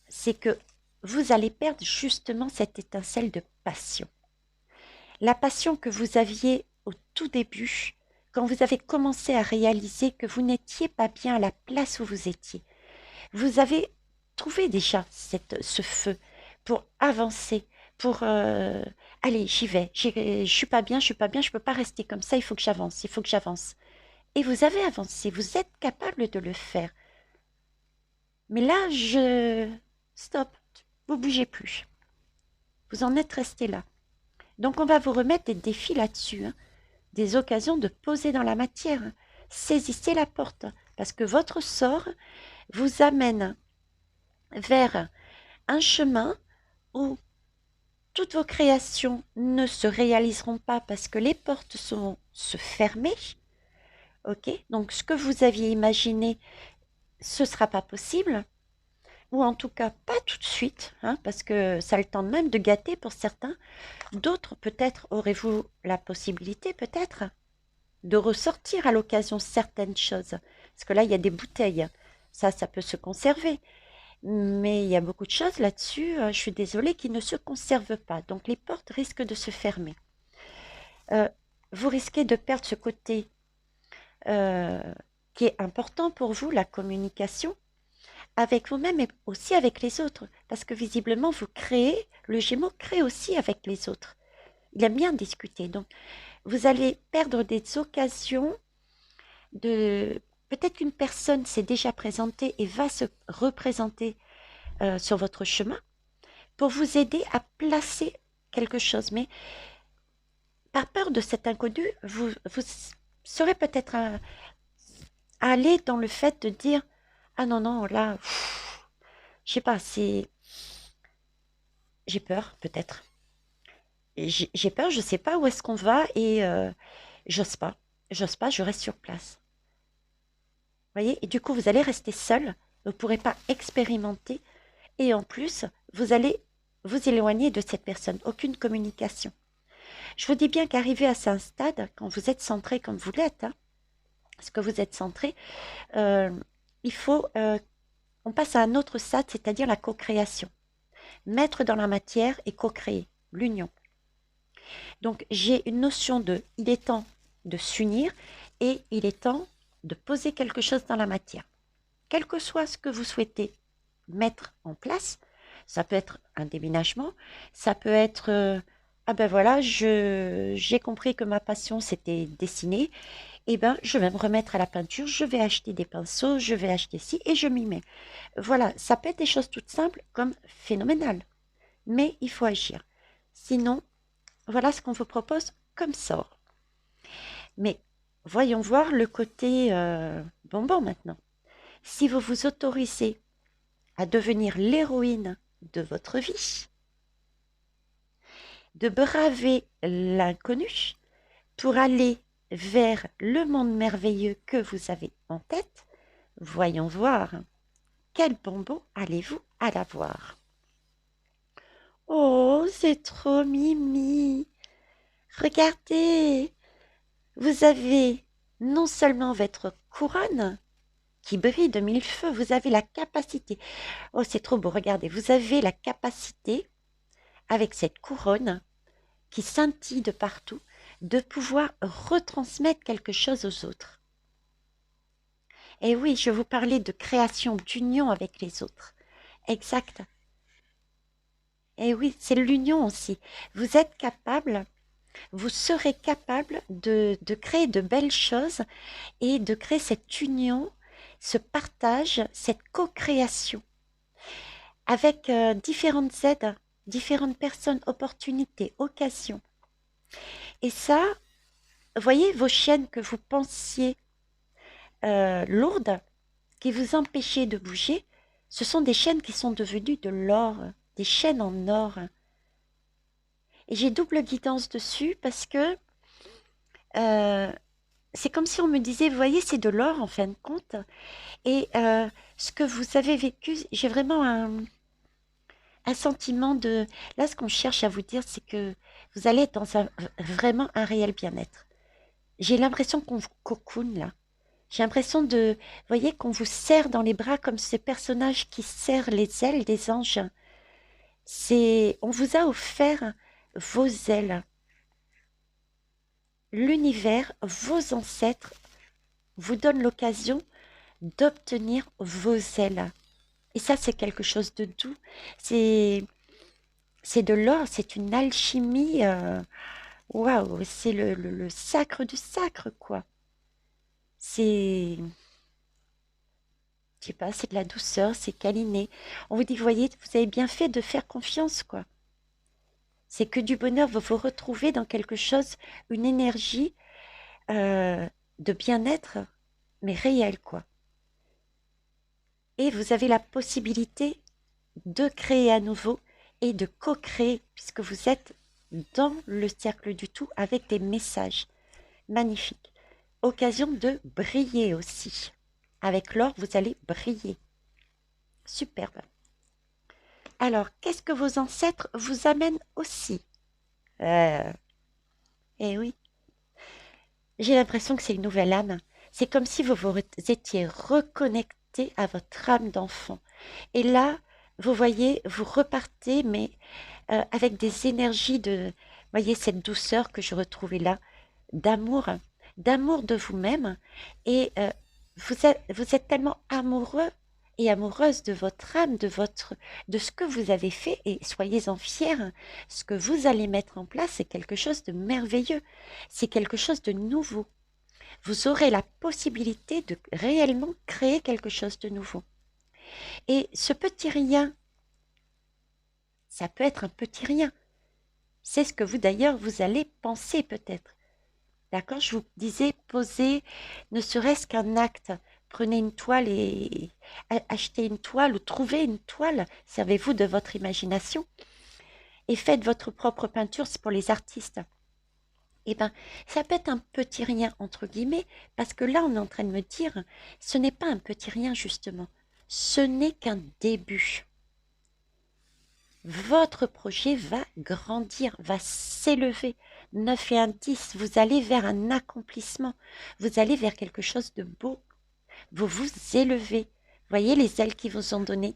S1: c'est que vous allez perdre justement cette étincelle de passion. La passion que vous aviez au tout début, quand vous avez commencé à réaliser que vous n'étiez pas bien à la place où vous étiez. Vous avez trouvé déjà ce feu pour avancer, pour allez, j'y vais, je suis pas bien, je suis pas bien, je peux pas rester comme ça, il faut que j'avance, il faut que j'avance. Et vous avez avancé, vous êtes capable de le faire. Mais là, stop, vous bougez plus. Vous en êtes resté là. Donc on va vous remettre des défis là-dessus, hein, des occasions de poser dans la matière. Saisissez la porte, parce que votre sort vous amène vers un chemin où toutes vos créations ne se réaliseront pas parce que les portes vont se fermer. Ok, donc ce que vous aviez imaginé, ce ne sera pas possible, ou en tout cas pas tout de suite, hein, parce que ça a le temps même de gâter pour certains. D'autres, peut-être, aurez-vous la possibilité, peut-être, de ressortir à l'occasion certaines choses. Parce que là, il y a des bouteilles, ça peut se conserver. Mais il y a beaucoup de choses là-dessus, je suis désolée, qui ne se conservent pas. Donc les portes risquent de se fermer. Vous risquez de perdre ce côté qui est important pour vous, la communication, avec vous-même et aussi avec les autres. Parce que visiblement, vous créez, le Gémeaux crée aussi avec les autres. Il aime bien discuter. Donc, vous allez perdre des occasions de... Peut-être qu'une personne s'est déjà présentée et va se représenter sur votre chemin pour vous aider à placer quelque chose. Mais par peur de cet inconnu, vous serez peut-être à aller dans le fait de dire « Ah non, non, là, je sais pas, j'ai peur peut-être. J'ai peur, je sais pas où est-ce qu'on va et j'ose pas, je reste sur place. » Vous voyez, et du coup, vous allez rester seul, vous ne pourrez pas expérimenter et en plus, vous allez vous éloigner de cette personne, aucune communication. Je vous dis bien qu'arrivé à ce stade, quand vous êtes centré comme vous l'êtes, hein, parce que vous êtes centré, il faut, on passe à un autre stade, c'est-à-dire la co-création. Mettre dans la matière et co-créer, l'union. Donc j'ai une notion de, il est temps de s'unir et il est temps de poser quelque chose dans la matière. Quel que soit ce que vous souhaitez mettre en place, ça peut être un déménagement, ça peut être ah ben voilà, j'ai compris que ma passion c'était dessiner, et ben je vais me remettre à la peinture, je vais acheter des pinceaux, je vais acheter ci et je m'y mets. Voilà, ça peut être des choses toutes simples comme phénoménales, mais il faut agir. Sinon, voilà ce qu'on vous propose comme sort. Mais voyons voir le côté bonbon maintenant. Si vous vous autorisez à devenir l'héroïne de votre vie, de braver l'inconnu pour aller vers le monde merveilleux que vous avez en tête, voyons voir quel bonbon allez-vous à l'avoir. Oh, c'est trop mimi. Regardez, vous avez non seulement votre couronne qui brille de mille feux, vous avez la capacité. Oh, c'est trop beau, regardez, vous avez la capacité, avec cette couronne qui scintille de partout, de pouvoir retransmettre quelque chose aux autres. Et oui, je vous parlais de création, d'union avec les autres. Exact. Et oui, c'est l'union aussi. Vous êtes capable, vous serez capable de créer de belles choses et de créer cette union, ce partage, cette co-création avec différentes aides, différentes personnes, opportunités, occasions. Et ça, vous voyez vos chaînes que vous pensiez lourdes, qui vous empêchaient de bouger, ce sont des chaînes qui sont devenues de l'or, des chaînes en or. Et j'ai double guidance dessus parce que c'est comme si on me disait, vous voyez, c'est de l'or en fin de compte. Et ce que vous avez vécu, j'ai vraiment un sentiment de... Là, ce qu'on cherche à vous dire, c'est que vous allez être dans vraiment un réel bien-être. J'ai l'impression qu'on vous cocoone, là. J'ai l'impression de... Vous voyez, qu'on vous serre dans les bras comme ces personnages qui serrent les ailes des anges. On vous a offert vos ailes. L'univers, vos ancêtres vous donnent l'occasion d'obtenir vos ailes. Et ça, c'est quelque chose de doux. C'est c'est de l'or, c'est une alchimie. Waouh, c'est le sacre du sacre, quoi. C'est, je sais pas, c'est de la douceur, c'est câliné. On vous dit, voyez, vous avez bien fait de faire confiance, quoi. C'est que du bonheur, vous vous retrouvez dans quelque chose, une énergie de bien-être, mais réelle, quoi. Et vous avez la possibilité de créer à nouveau et de co-créer, puisque vous êtes dans le cercle du tout avec des messages magnifiques. Occasion de briller aussi. Avec l'or, vous allez briller. Superbe. Alors, qu'est-ce que vos ancêtres vous amènent aussi Eh oui, j'ai l'impression que c'est une nouvelle âme. C'est comme si vous étiez reconnecté à votre âme d'enfant. Et là, vous voyez, vous repartez, mais avec des énergies de, voyez, cette douceur que je retrouvais là, d'amour, d'amour de vous-même. Et vous êtes tellement amoureux et amoureuse de votre âme, de ce que vous avez fait, et soyez-en fiers. Ce que vous allez mettre en place, c'est quelque chose de merveilleux. C'est quelque chose de nouveau. Vous aurez la possibilité de réellement créer quelque chose de nouveau. Et ce petit rien, ça peut être un petit rien. C'est ce que vous d'ailleurs, vous allez penser peut-être. D'accord? Je vous disais, posez ne serait-ce qu'un acte. Prenez une toile et achetez une toile ou trouvez une toile. Servez-vous de votre imagination et faites votre propre peinture. C'est pour les artistes. Eh bien, ça peut être un petit rien, entre guillemets, parce que là, on est en train de me dire, ce n'est pas un petit rien, justement. Ce n'est qu'un début. Votre projet va grandir, va s'élever. 9 et un 10, vous allez vers un accomplissement. Vous allez vers quelque chose de beau. Vous vous élevez. Voyez les ailes qui vous ont donné.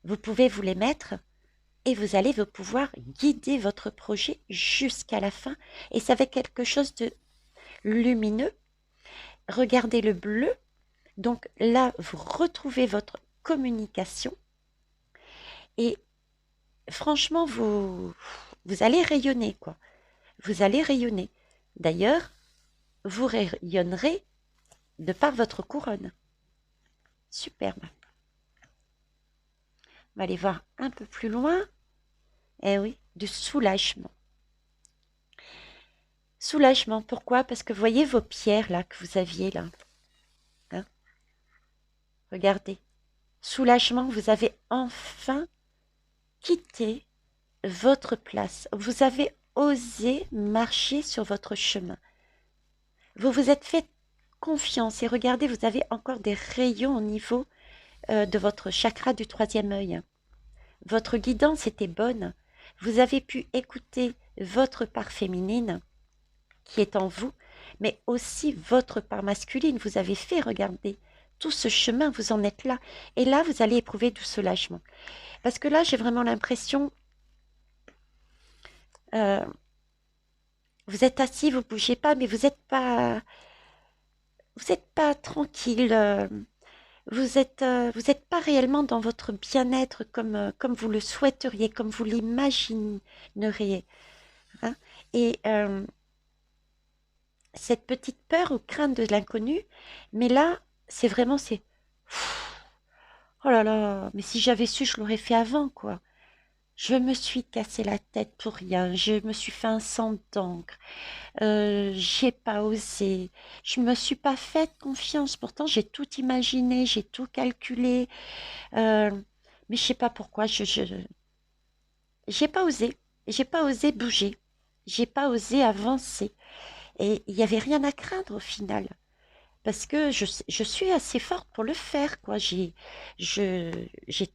S1: Vous pouvez vous les mettre et vous allez vous pouvoir guider votre projet jusqu'à la fin. Et ça va être quelque chose de lumineux. Regardez le bleu. Donc là, vous retrouvez votre communication. Et franchement, vous allez rayonner, quoi. Vous allez rayonner. D'ailleurs, vous rayonnerez de par votre couronne. Superbe. On va aller voir un peu plus loin. Eh oui, du soulagement. Soulagement, pourquoi? Parce que vous voyez vos pierres là que vous aviez là. Hein, regardez. Soulagement, vous avez enfin quitté votre place. Vous avez osé marcher sur votre chemin. Vous vous êtes fait confiance et regardez, vous avez encore des rayons au niveau de votre chakra du troisième œil. Votre guidance était bonne. Vous avez pu écouter votre part féminine qui est en vous, mais aussi votre part masculine. Vous avez fait, regardez, tout ce chemin, vous en êtes là. Et là, vous allez éprouver du soulagement. Parce que là, j'ai vraiment l'impression, euh, vous êtes assis, vous ne bougez pas, mais vous êtes pas tranquille. Vous êtes pas réellement dans votre bien-être comme vous le souhaiteriez, comme vous l'imagineriez. Hein. Et cette petite peur ou crainte de l'inconnu, mais là, c'est oh là là, mais si j'avais su, je l'aurais fait avant, quoi. Je me suis cassé la tête pour rien, je me suis fait un sang d'encre, j'ai pas osé, je me suis pas fait confiance, pourtant j'ai tout imaginé, j'ai tout calculé, euh, mais je sais pas pourquoi, j'ai pas osé bouger, j'ai pas osé avancer, et il y avait rien à craindre au final. parce que je suis assez forte pour le faire, quoi. J'ai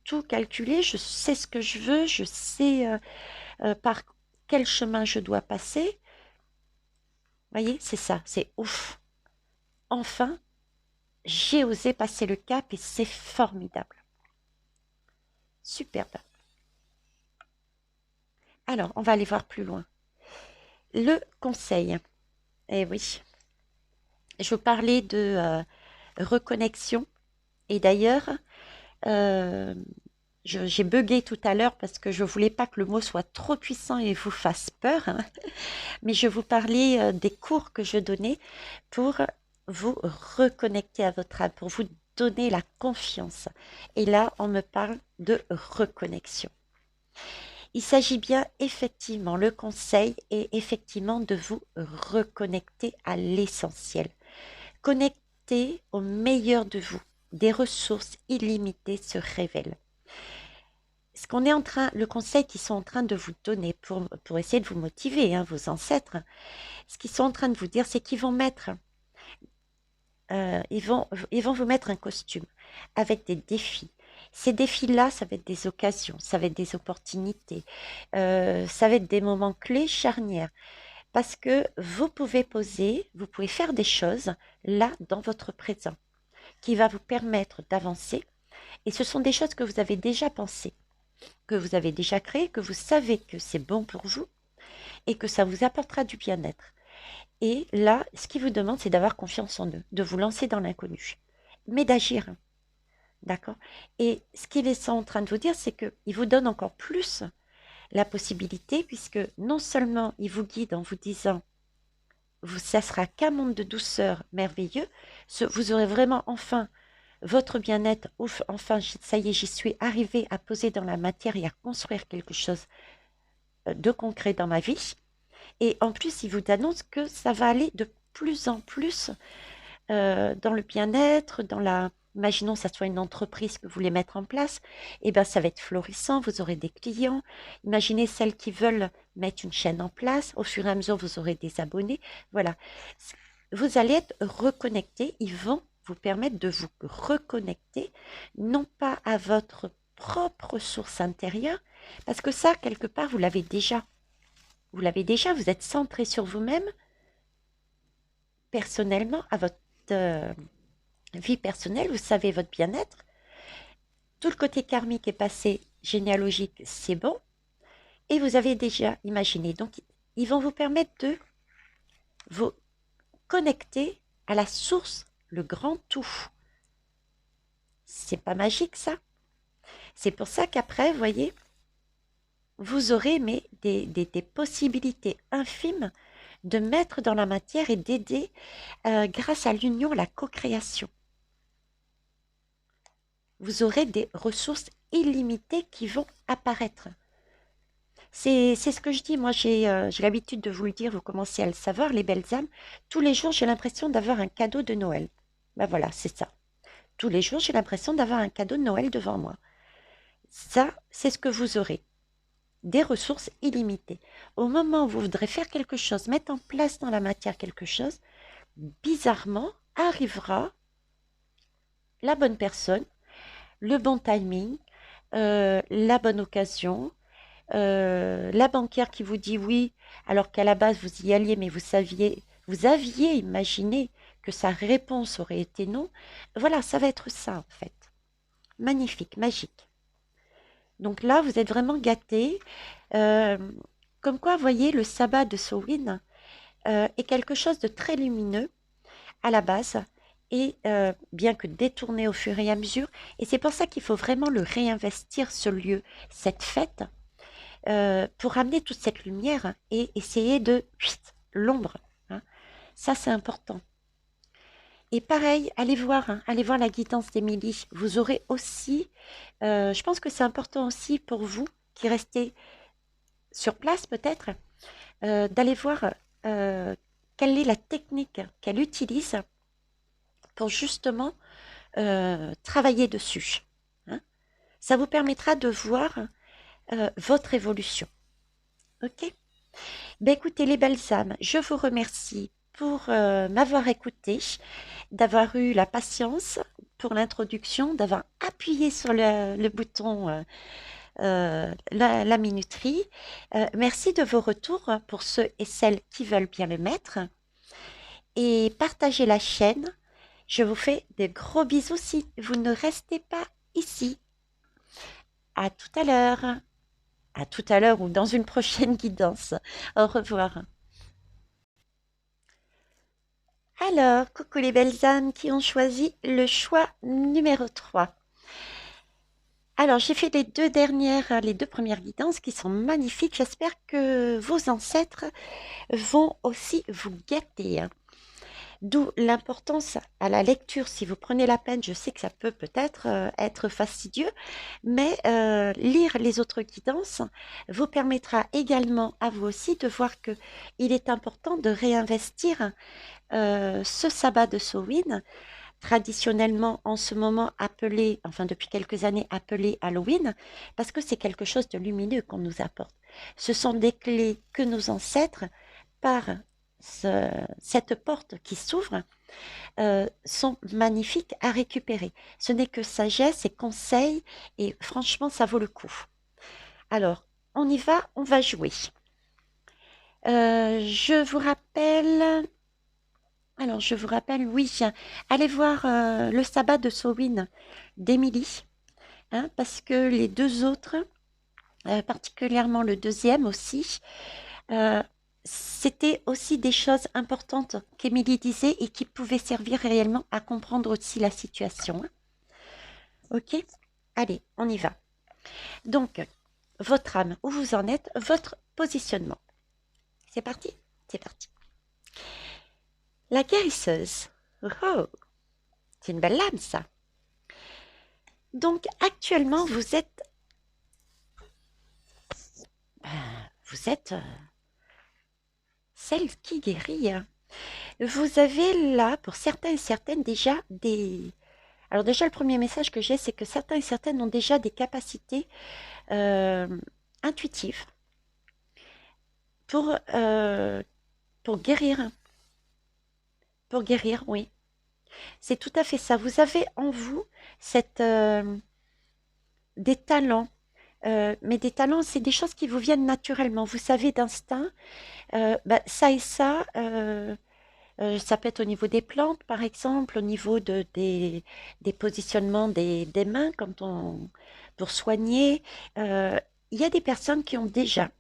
S1: tout calculé, je sais ce que je veux, je sais par quel chemin je dois passer. Vous voyez, c'est ça, c'est ouf. Enfin, j'ai osé passer le cap et c'est formidable. Superbe. Alors, on va aller voir plus loin. Le conseil. Eh oui, je vous parlais de reconnexion. Et d'ailleurs, euh, j'ai bugué tout à l'heure parce que je ne voulais pas que le mot soit trop puissant et vous fasse peur, hein. Mais je vous parlais des cours que je donnais pour vous reconnecter à votre âme, pour vous donner la confiance. Et là, on me parle de reconnexion. Il s'agit bien effectivement, le conseil est effectivement de vous reconnecter à l'essentiel. Connecter au meilleur de vous. Des ressources illimitées se révèlent. Ce qu'on est en train, le conseil qu'ils sont en train de vous donner pour essayer de vous motiver, hein, vos ancêtres, ce qu'ils sont en train de vous dire, c'est qu'ils vont mettre, ils vont vous mettre un costume avec des défis. Ces défis-là, ça va être des occasions, ça va être des opportunités, ça va être des moments clés, charnières, parce que vous pouvez faire des choses là dans votre présent, qui va vous permettre d'avancer. Et ce sont des choses que vous avez déjà pensées, que vous avez déjà créées, que vous savez que c'est bon pour vous et que ça vous apportera du bien-être. Et là, ce qu'ils vous demandent, c'est d'avoir confiance en eux, de vous lancer dans l'inconnu, mais d'agir. D'accord. Et ce qu'ils sont en train de vous dire, c'est qu'ils vous donnent encore plus la possibilité, puisque non seulement ils vous guident en vous disant, ça sera qu'un monde de douceur merveilleux, vous aurez vraiment enfin votre bien-être, ouf, enfin, ça y est, j'y suis arrivée à poser dans la matière et à construire quelque chose de concret dans ma vie. Et en plus, ils vous annoncent que ça va aller de plus en plus dans le bien-être, dans la... Imaginons que ça soit une entreprise que vous voulez mettre en place, et bien ça va être florissant, vous aurez des clients. Imaginez celles qui veulent mettre une chaîne en place, au fur et à mesure vous aurez des abonnés. Voilà, vous allez être reconnecté, ils vont vous permettre de vous reconnecter, non pas à votre propre source intérieure, parce que ça, quelque part, vous l'avez déjà. Vous l'avez déjà, vous êtes centré sur vous-même, personnellement, à votre vie personnelle, vous savez votre bien-être. Tout le côté karmique est passé, généalogique, c'est bon. Et vous avez déjà imaginé. Donc, ils vont vous permettre de vous connecter à la source, le grand tout. C'est pas magique, ça? C'est pour ça qu'après, vous voyez, vous aurez mais des possibilités infimes de mettre dans la matière et d'aider grâce à l'union, la co-création. Vous aurez des ressources illimitées qui vont apparaître. C'est ce que je dis, moi j'ai l'habitude de vous le dire, vous commencez à le savoir, les belles âmes. Tous les jours, j'ai l'impression d'avoir un cadeau de Noël. Ben voilà, c'est ça. Tous les jours, j'ai l'impression d'avoir un cadeau de Noël devant moi. Ça, c'est ce que vous aurez. Des ressources illimitées. Au moment où vous voudrez faire quelque chose, mettre en place dans la matière quelque chose, bizarrement, arrivera la bonne personne, le bon timing, la bonne occasion, la banquière qui vous dit oui, alors qu'à la base vous y alliez, mais vous aviez imaginé que sa réponse aurait été non. Voilà, ça va être ça en fait. Magnifique, magique. Donc là, vous êtes vraiment gâtés. Euh, Comme quoi, vous voyez, le sabbat de Samhain est quelque chose de très lumineux à la base, et bien que détourné au fur et à mesure. Et c'est pour ça qu'il faut vraiment le réinvestir, ce lieu, cette fête, pour amener toute cette lumière et essayer de l'ombre, hein. Ça, c'est important. Et pareil, allez voir la guidance d'Émilie. Vous aurez aussi, je pense que c'est important aussi pour vous qui restez sur place peut-être, d'aller voir quelle est la technique qu'elle utilise pour justement travailler dessus, hein. Ça vous permettra de voir votre évolution. Ok? Ben écoutez, les belles âmes, je vous remercie pour m'avoir écouté, d'avoir eu la patience pour l'introduction, d'avoir appuyé sur le bouton la minuterie. Merci de vos retours pour ceux et celles qui veulent bien le mettre. Et partagez la chaîne. Je vous fais de gros bisous si vous ne restez pas ici. À tout à l'heure. À tout à l'heure ou dans une prochaine guidance. Au revoir. Alors, coucou les belles âmes qui ont choisi le choix numéro 3. Alors, j'ai fait les deux premières guidances qui sont magnifiques. J'espère que vos ancêtres vont aussi vous gâter. D'où l'importance à la lecture. Si vous prenez la peine, je sais que ça peut peut-être être fastidieux, mais lire les autres guidances vous permettra également à vous aussi de voir que il est important de réinvestir ce sabbat de Samhain, traditionnellement en ce moment appelé, enfin depuis quelques années appelé Halloween, parce que c'est quelque chose de lumineux qu'on nous apporte. Ce sont des clés que nos ancêtres, par cette porte qui s'ouvre, sont magnifiques à récupérer. Ce n'est que sagesse et conseil, et franchement, ça vaut le coup. Alors, on y va, on va jouer. Je vous rappelle... Alors, je vous rappelle, oui, allez voir le sabbat de Samhain d'Émilie, hein, parce que les deux autres, particulièrement le deuxième aussi, c'était aussi des choses importantes qu'Émilie disait et qui pouvaient servir réellement à comprendre aussi la situation. Ok? Allez, on y va. Donc, votre âme, où vous en êtes, votre positionnement. C'est parti? C'est parti. La guérisseuse. Oh, c'est une belle lame, ça. Donc, actuellement, vous êtes celle qui guérit. Vous avez là, pour certains et certaines, déjà des... Alors déjà, le premier message que j'ai, c'est que certains et certaines ont déjà des capacités intuitives pour guérir. Pour guérir, oui. C'est tout à fait ça. Vous avez en vous des talents. Mais des talents, c'est des choses qui vous viennent naturellement. Vous savez d'instinct, ça et ça, ça peut être au niveau des plantes, par exemple, au niveau des positionnements des mains pour soigner. Il y a des personnes qui ont déjà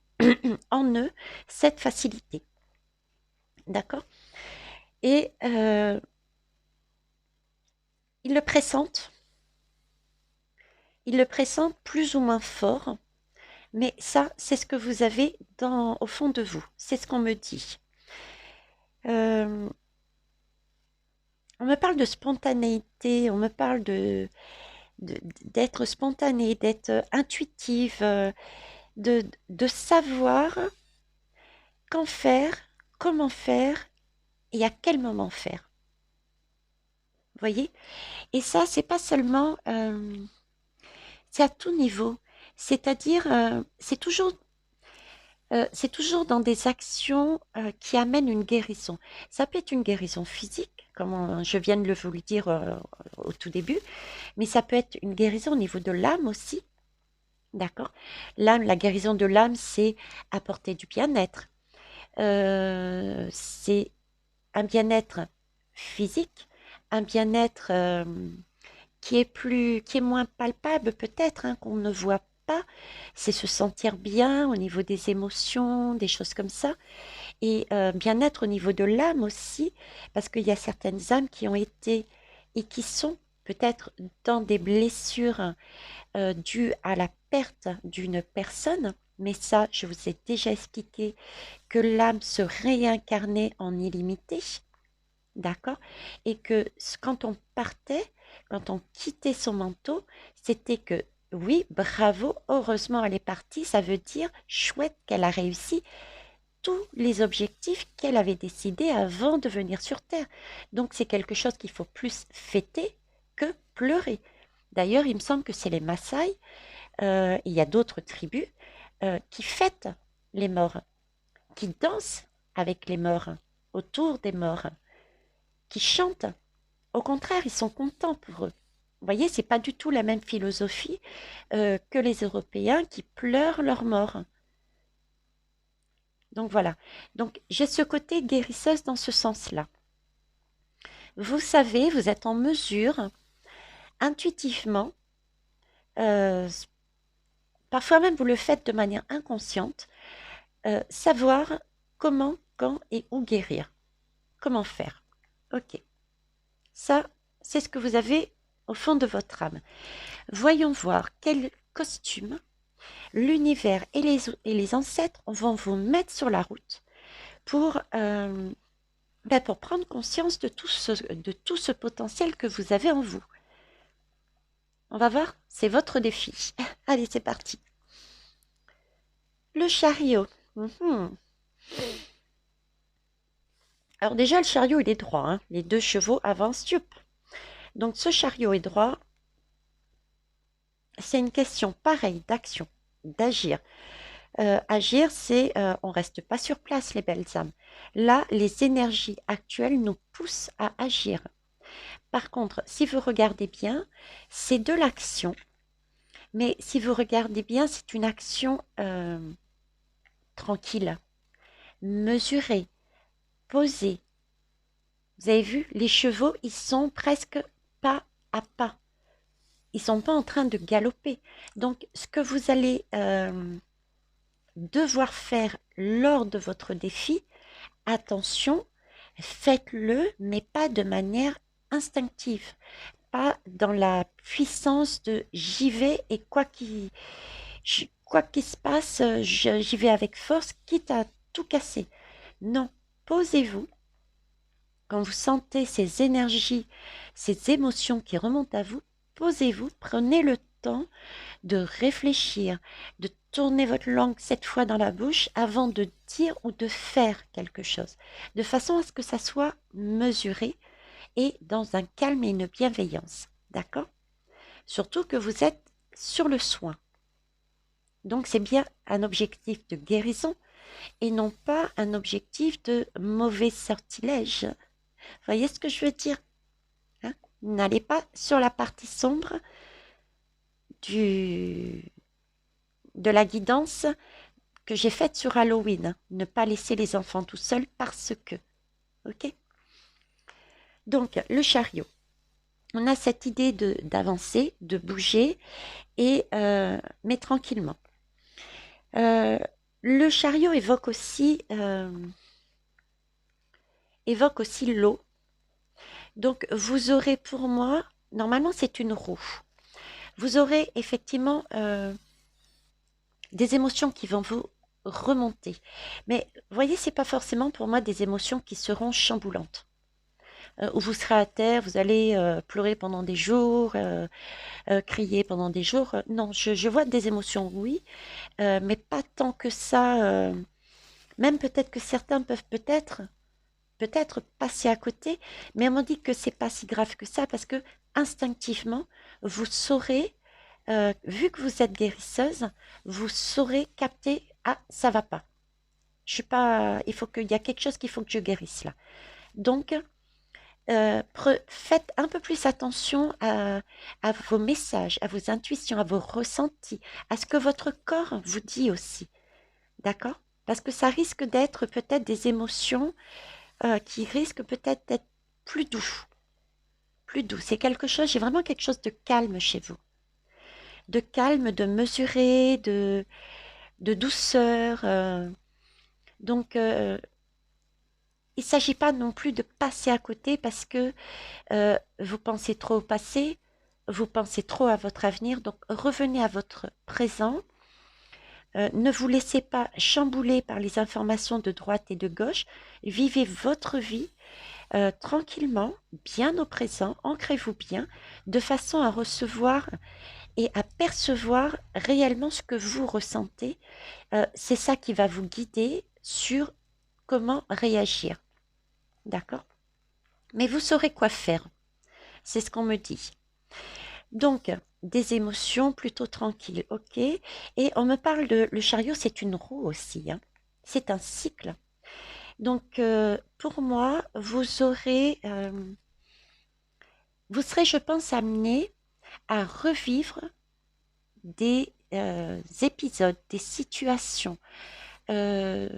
S1: en eux cette facilité. D'accord? Et ils le pressentent. Ils le pressentent plus ou moins fort. Mais ça, c'est ce que vous avez au fond de vous. C'est ce qu'on me dit. On me parle de spontanéité, on me parle d'être spontané, d'être intuitive, de savoir quand faire, comment faire et à quel moment faire. Vous voyez? Et ça, c'est pas seulement, c'est à tout niveau. C'est-à-dire, c'est toujours dans des actions qui amènent une guérison. Ça peut être une guérison physique, comme je viens de vous le dire au tout début, mais ça peut être une guérison au niveau de l'âme aussi. D'accord? L'âme, la guérison de l'âme, c'est apporter du bien-être. C'est un bien-être physique, un bien-être qui est moins palpable peut-être, hein, qu'on ne voit pas. C'est se sentir bien au niveau des émotions, des choses comme ça. Et bien-être au niveau de l'âme aussi, parce qu'il y a certaines âmes qui ont été et qui sont peut-être dans des blessures dues à la perte d'une personne. Mais ça, je vous ai déjà expliqué que l'âme se réincarnait en illimité. D'accord? Et que quand on partait, quand on quittait son manteau, c'était que oui, bravo, heureusement elle est partie, ça veut dire chouette qu'elle a réussi tous les objectifs qu'elle avait décidés avant de venir sur Terre. Donc c'est quelque chose qu'il faut plus fêter que pleurer. D'ailleurs, il me semble que c'est les Maasai, il y a d'autres tribus qui fêtent les morts, qui dansent avec les morts. autour des morts, qui chantent. Au contraire, ils sont contents pour eux. Vous voyez, c'est pas du tout la même philosophie que les Européens qui pleurent leurs morts. Donc voilà. Donc j'ai ce côté guérisseuse dans ce sens-là. Vous savez, vous êtes en mesure, intuitivement, euh, parfois même vous le faites de manière inconsciente, savoir comment, quand et où guérir. Comment faire. Ok. Ça, c'est ce que vous avez au fond de votre âme. Voyons voir quel costume l'univers et les ancêtres vont vous mettre sur la route pour, pour prendre conscience de tout ce potentiel que vous avez en vous. On va voir, c'est votre défi. Allez, c'est parti. Le chariot. Alors déjà, le chariot, il est droit. Hein. Les deux chevaux avancent. Youp. Donc ce chariot est droit. C'est une question pareille d'action, d'agir. Agir, c'est on reste pas sur place, les belles âmes. Là, les énergies actuelles nous poussent à agir. Par contre, si vous regardez bien, c'est de l'action. Mais si vous regardez bien, c'est une action tranquille, mesurée, posée. Vous avez vu, les chevaux, ils sont presque pas à pas. Ils sont pas en train de galoper. Donc, ce que vous allez devoir faire lors de votre défi, attention, faites-le, mais pas de manière instinctive, pas dans la puissance de j'y vais et quoi qu'il se passe, j'y vais avec force, quitte à tout casser. Non, posez-vous. Quand vous sentez ces énergies, ces émotions qui remontent à vous, posez-vous, prenez le temps de réfléchir, de tourner votre langue 7 fois dans la bouche avant de dire ou de faire quelque chose, de façon à ce que ça soit mesuré et dans un calme et une bienveillance. D'accord? Surtout que vous êtes sur le soin. Donc c'est bien un objectif de guérison et non pas un objectif de mauvais sortilège. Vous voyez ce que je veux dire? Hein? N'allez pas sur la partie sombre de la guidance que j'ai faite sur Halloween. Ne pas laisser les enfants tout seuls parce que. Ok? Donc, le chariot. On a cette idée d'avancer, de bouger, mais tranquillement. Le chariot évoque aussi l'eau. Donc, vous aurez pour moi, normalement c'est une roue. Vous aurez effectivement des émotions qui vont vous remonter. Mais voyez, c'est pas forcément pour moi des émotions qui seront chamboulantes. Où vous serez à terre, vous allez pleurer pendant des jours, crier pendant des jours. Non, je vois des émotions, oui, mais pas tant que ça. Même peut-être que certains peuvent peut-être passer à côté, mais on me dit que c'est pas si grave que ça parce que instinctivement, vous saurez, vu que vous êtes guérisseuse, vous saurez capter, ah, ça va pas. Je suis pas, il y a quelque chose qu'il faut que je guérisse là. Donc, faites un peu plus attention à vos messages, à vos intuitions, à vos ressentis, à ce que votre corps vous dit aussi. D'accord? Parce que ça risque d'être peut-être des émotions qui risquent peut-être d'être plus doux. Plus doux. C'est quelque chose, j'ai vraiment quelque chose de calme chez vous. De calme, de mesuré, de douceur. Donc, il ne s'agit pas non plus de passer à côté parce que vous pensez trop au passé, vous pensez trop à votre avenir. Donc, revenez à votre présent. Ne vous laissez pas chambouler par les informations de droite et de gauche. Vivez votre vie tranquillement, bien au présent. Ancrez-vous bien de façon à recevoir et à percevoir réellement ce que vous ressentez. C'est ça qui va vous guider sur comment réagir. D'accord? Mais vous saurez quoi faire. C'est ce qu'on me dit. Donc, des émotions plutôt tranquilles, ok? Et on me parle de... Le chariot, c'est une roue aussi. Hein. C'est un cycle. Donc, pour moi, vous serez, je pense, amené à revivre des épisodes, des situations euh,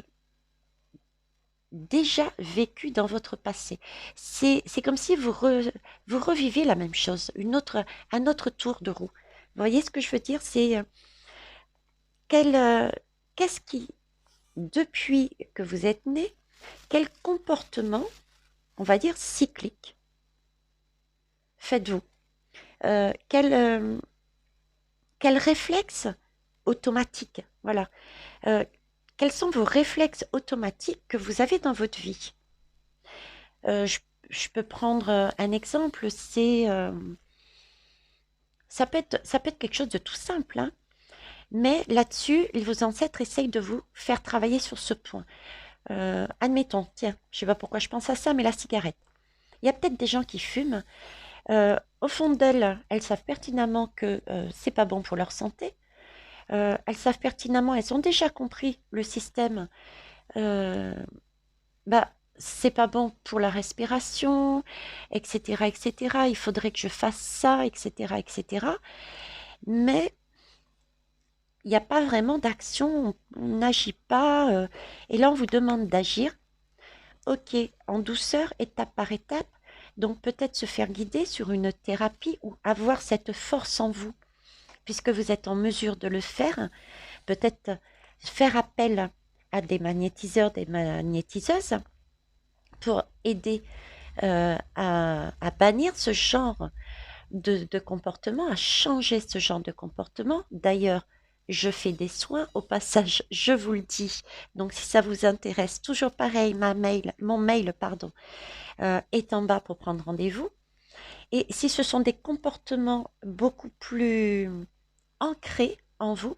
S1: déjà vécues dans votre passé. C'est comme si vous revivez la même chose, un autre tour de roue. Vous voyez ce que je veux dire? C'est quel, euh, qu'est-ce qui, depuis que vous êtes né, quel comportement, on va dire cyclique, faites-vous? Euh, quel, euh, quel réflexe automatique, voilà. Euh, Quels sont vos réflexes automatiques que vous avez dans votre vie? Euh, je, je peux prendre un exemple, ça peut être quelque chose de tout simple, hein, mais là-dessus, vos ancêtres essayent de vous faire travailler sur ce point. Admettons, tiens, je ne sais pas pourquoi je pense à ça, mais la cigarette. Il y a peut-être des gens qui fument. Au fond d'elles, elles savent pertinemment que c'est pas bon pour leur santé. Elles savent pertinemment, elles ont déjà compris le système. euh, Bah, c'est pas bon pour la respiration, etc., etc. Il faudrait que je fasse ça, etc., etc. Mais il n'y a pas vraiment d'action, on n'agit pas. Et là, on vous demande d'agir, ok, en douceur, étape par étape. Donc peut-être se faire guider sur une thérapie ou avoir cette force en vous, puisque vous êtes en mesure de le faire. Peut-être faire appel à des magnétiseurs, des magnétiseuses pour aider à bannir ce genre de comportement, à changer ce genre de comportement. D'ailleurs, je fais des soins, au passage, je vous le dis. Donc, si ça vous intéresse, toujours pareil, mon mail, pardon, est en bas pour prendre rendez-vous. Et si ce sont des comportements beaucoup plus ancrés en vous,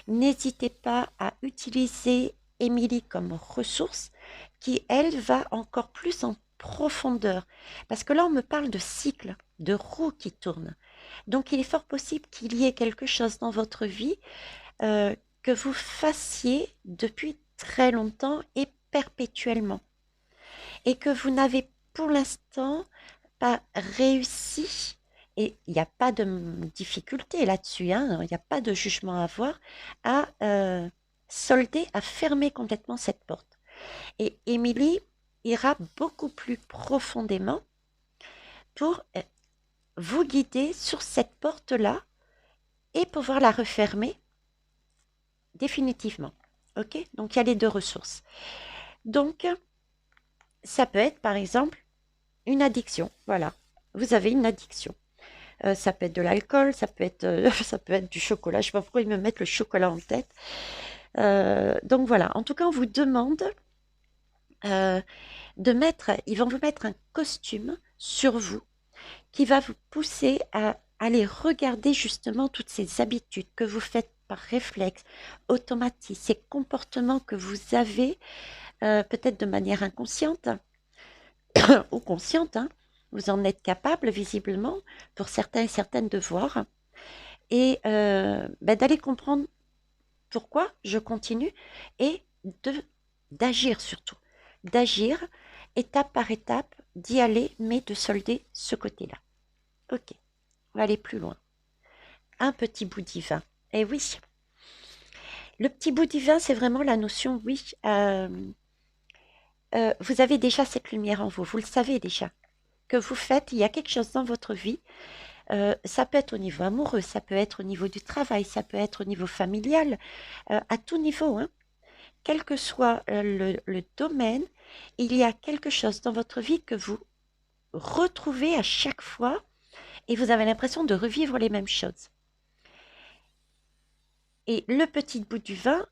S1: n'hésitez pas à utiliser Émilie comme ressource qui, elle, va encore plus en profondeur. Parce que là, on me parle de cycle, de roue qui tourne. Donc, il est fort possible qu'il y ait quelque chose dans votre vie que vous fassiez depuis très longtemps et perpétuellement. Et que vous n'avez pour l'instant pas réussi, et il n'y a pas de difficulté là-dessus, hein, il n'y a pas de jugement à avoir, à solder, à fermer complètement cette porte. Et Émilie ira beaucoup plus profondément pour vous guider sur cette porte-là et pouvoir la refermer définitivement. Ok? Donc il y a les deux ressources. Donc ça peut être par exemple une addiction. Voilà. Vous avez une addiction. Ça peut être de l'alcool, ça peut être du chocolat. Je ne sais pas pourquoi ils me mettent le chocolat en tête. Donc voilà, en tout cas, on vous demande euh, ils vont vous mettre un costume sur vous qui va vous pousser à aller regarder justement toutes ces habitudes que vous faites par réflexe, automatique, ces comportements que vous avez peut-être de manière inconsciente ou consciente, hein. Vous en êtes capable visiblement pour certains et certaines de voir. Et d'aller comprendre pourquoi je continue et d'agir surtout. D'agir étape par étape, d'y aller, mais de solder ce côté-là. Ok, on va aller plus loin. Un petit bout divin. Eh oui, le petit bout divin, c'est vraiment la notion, oui. Vous avez déjà cette lumière en vous, vous le savez déjà. Que vous faites, il y a quelque chose dans votre vie. Ça peut être au niveau amoureux, ça peut être au niveau du travail, ça peut être au niveau familial, à tout niveau, hein. Quel que soit le domaine, il y a quelque chose dans votre vie que vous retrouvez à chaque fois et vous avez l'impression de revivre les mêmes choses. Et le petit bout du vin.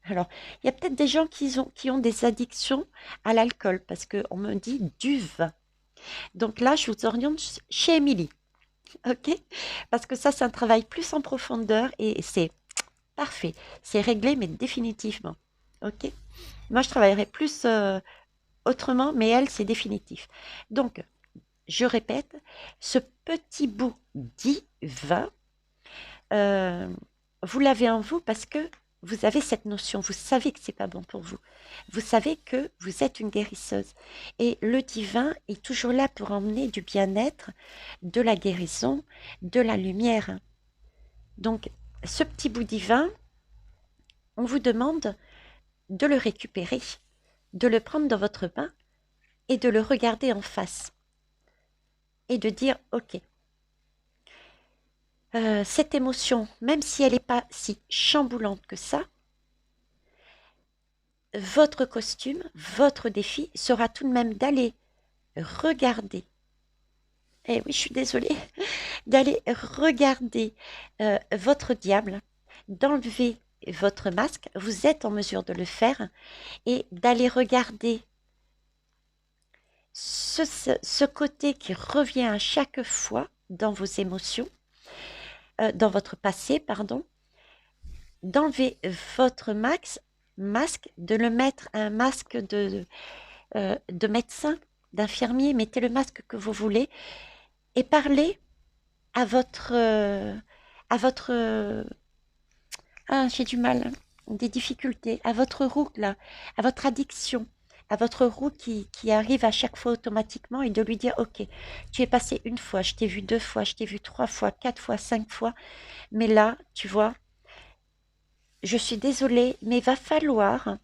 S1: Alors, il y a peut-être des gens qui ont des addictions à l'alcool parce qu'on me dit du vin. Donc là, je vous oriente chez Émilie, ok? Parce que ça, c'est un travail plus en profondeur et c'est parfait. C'est réglé, mais définitivement, ok? Moi, je travaillerai plus autrement, mais elle, c'est définitif. Donc, je répète, ce petit bout divin, euh, vous l'avez en vous parce que vous avez cette notion, vous savez que c'est pas bon pour vous. Vous savez que vous êtes une guérisseuse. Et le divin est toujours là pour emmener du bien-être, de la guérison, de la lumière. Donc, ce petit bout divin, on vous demande de le récupérer, de le prendre dans votre main et de le regarder en face. Et de dire, ok, cette émotion, même si elle n'est pas si chamboulante que ça, votre costume, votre défi sera tout de même d'aller regarder. Eh oui, je suis désolée, d'aller regarder votre diable, d'enlever votre masque, vous êtes en mesure de le faire, et d'aller regarder ce côté qui revient à chaque fois dans vos émotions, dans votre passé, pardon, d'enlever votre masque, de le mettre un masque de médecin, d'infirmier, mettez le masque que vous voulez, et parlez à votre j'ai du mal, des difficultés, à votre roue là, à votre addiction, à votre roue qui arrive à chaque fois automatiquement, et de lui dire, ok, tu es passé une fois, je t'ai vu 2 fois, je t'ai vu 3 fois, 4 fois, 5 fois, mais là, tu vois, je suis désolée, mais il va falloir,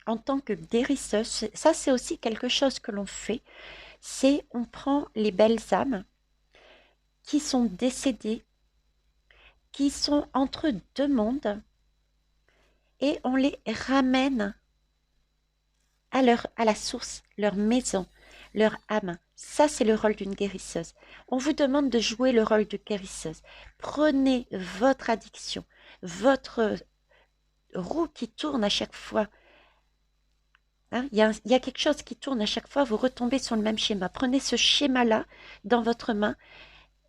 S1: en tant que guérisseuse, ça c'est aussi quelque chose que l'on fait, c'est on prend les belles âmes qui sont décédées, qui sont entre deux mondes, et on les ramène à la source, leur maison, leur âme. Ça, c'est le rôle d'une guérisseuse. On vous demande de jouer le rôle de guérisseuse. Prenez votre addiction, votre roue qui tourne à chaque fois. Hein, il y a quelque chose qui tourne à chaque fois, vous retombez sur le même schéma. Prenez ce schéma-là dans votre main.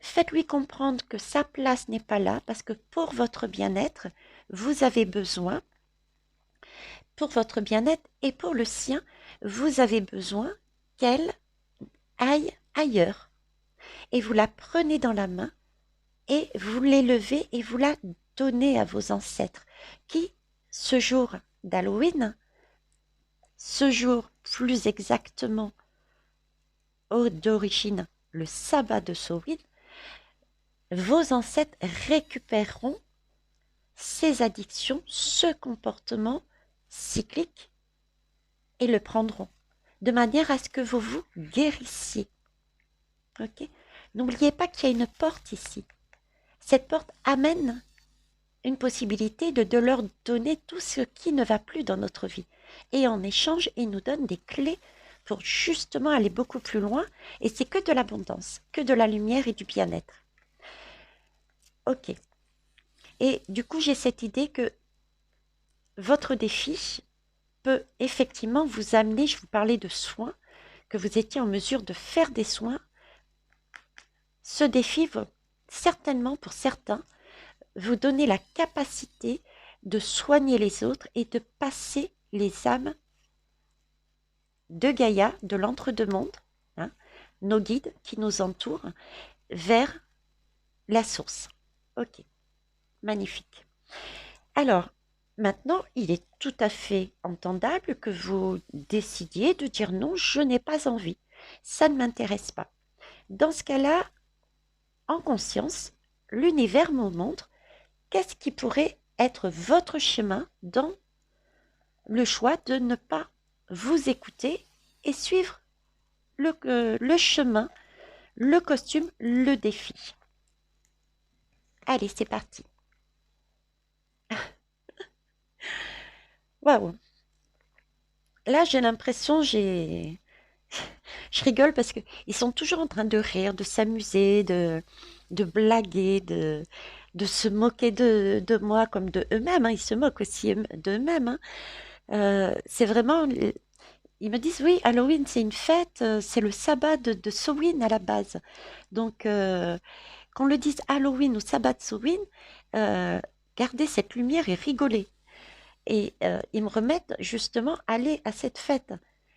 S1: Faites-lui comprendre que sa place n'est pas là, parce que pour votre bien-être, vous avez besoin, pour votre bien-être et pour le sien, vous avez besoin qu'elle aille ailleurs. Et vous la prenez dans la main et vous l'élevez et vous la donnez à vos ancêtres qui, ce jour d'Halloween, ce jour plus exactement d'origine le sabbat de Samhain, vos ancêtres récupéreront ces addictions, ce comportement cyclique, et le prendront, de manière à ce que vous vous guérissiez. Ok? N'oubliez pas qu'il y a une porte ici. Cette porte amène une possibilité de leur donner tout ce qui ne va plus dans notre vie. Et en échange, ils nous donnent des clés pour justement aller beaucoup plus loin. Et c'est que de l'abondance, que de la lumière et du bien-être. Ok. Et du coup, j'ai cette idée que votre défi peut effectivement vous amener, je vous parlais de soins, que vous étiez en mesure de faire des soins. Ce défi va certainement, pour certains, vous donner la capacité de soigner les autres et de passer les âmes de Gaïa, de l'entre-deux-mondes, hein, nos guides qui nous entourent, vers la source. Ok, magnifique. Alors, maintenant, il est tout à fait entendable que vous décidiez de dire non, je n'ai pas envie, ça ne m'intéresse pas. Dans ce cas-là, en conscience, l'univers me montre qu'est-ce qui pourrait être votre chemin dans le choix de ne pas vous écouter et suivre le chemin, le costume, le défi. Allez, c'est parti. Waouh. Là, j'ai l'impression, je rigole parce que ils sont toujours en train de rire, de s'amuser, de blaguer, de se moquer de moi comme de eux-mêmes, hein. Ils se moquent aussi d'eux-mêmes, hein. C'est vraiment, ils me disent, oui, Halloween, c'est une fête, c'est le sabbat de Samhain à la base. Donc, qu'on le dise Halloween ou sabbat de Samhain, gardez cette lumière et rigolez. Et ils me remettent justement, aller à cette fête.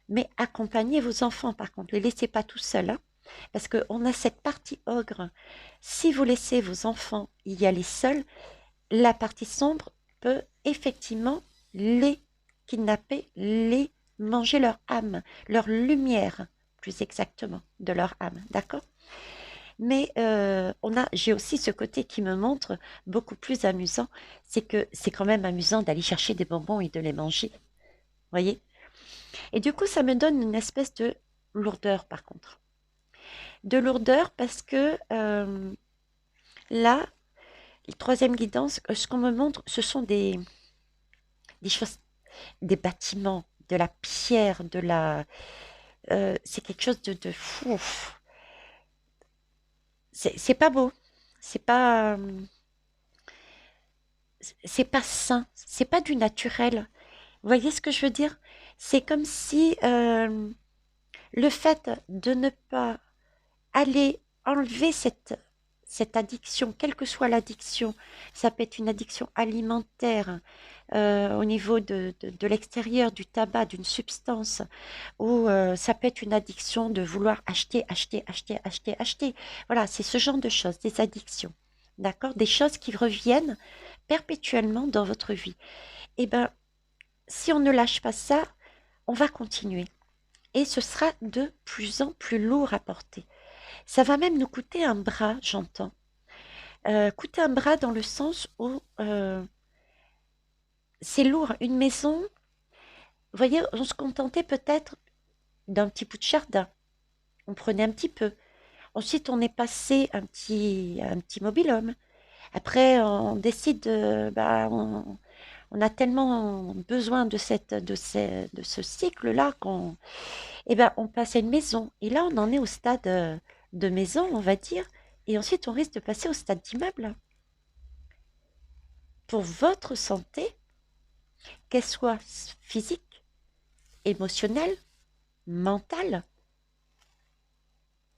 S1: Mais accompagnez vos enfants, par contre. Ne les laissez pas tout seuls, hein, parce qu'on a cette partie ogre. Si vous laissez vos enfants y aller seuls, la partie sombre peut effectivement les kidnapper, les manger leur âme, leur lumière, plus exactement, de leur âme, d'accord? Mais j'ai aussi ce côté qui me montre beaucoup plus amusant, c'est que c'est quand même amusant d'aller chercher des bonbons et de les manger, voyez? Et du coup, ça me donne une espèce de lourdeur par contre. De lourdeur parce que là, la troisième guidance, ce qu'on me montre, ce sont des choses, des bâtiments, de la pierre, c'est quelque chose de fou. C'est pas beau, c'est pas, c'est pas sain, c'est pas du naturel. Vous voyez ce que je veux dire? C'est comme si le fait de ne pas aller enlever cette addiction, quelle que soit l'addiction, ça peut être une addiction alimentaire au niveau de l'extérieur, du tabac, d'une substance, ou ça peut être une addiction de vouloir acheter, acheter, acheter, acheter, acheter. Voilà, c'est ce genre de choses, des addictions. D'accord? Des choses qui reviennent perpétuellement dans votre vie. Eh bien, si on ne lâche pas ça, on va continuer. Et ce sera de plus en plus lourd à porter. Ça va même nous coûter un bras, j'entends. Coûter un bras dans le sens où c'est lourd. Une maison, vous voyez, on se contentait peut-être d'un petit bout de jardin. On prenait un petit peu. Ensuite, on est passé un petit mobil-home. Après, on décide on a tellement besoin de ce cycle-là on passe à une maison. Et là, on en est au stade de maison, on va dire. Et ensuite, on risque de passer au stade d'immeuble. Pour votre santé, qu'elle soit physique, émotionnelle, mentale,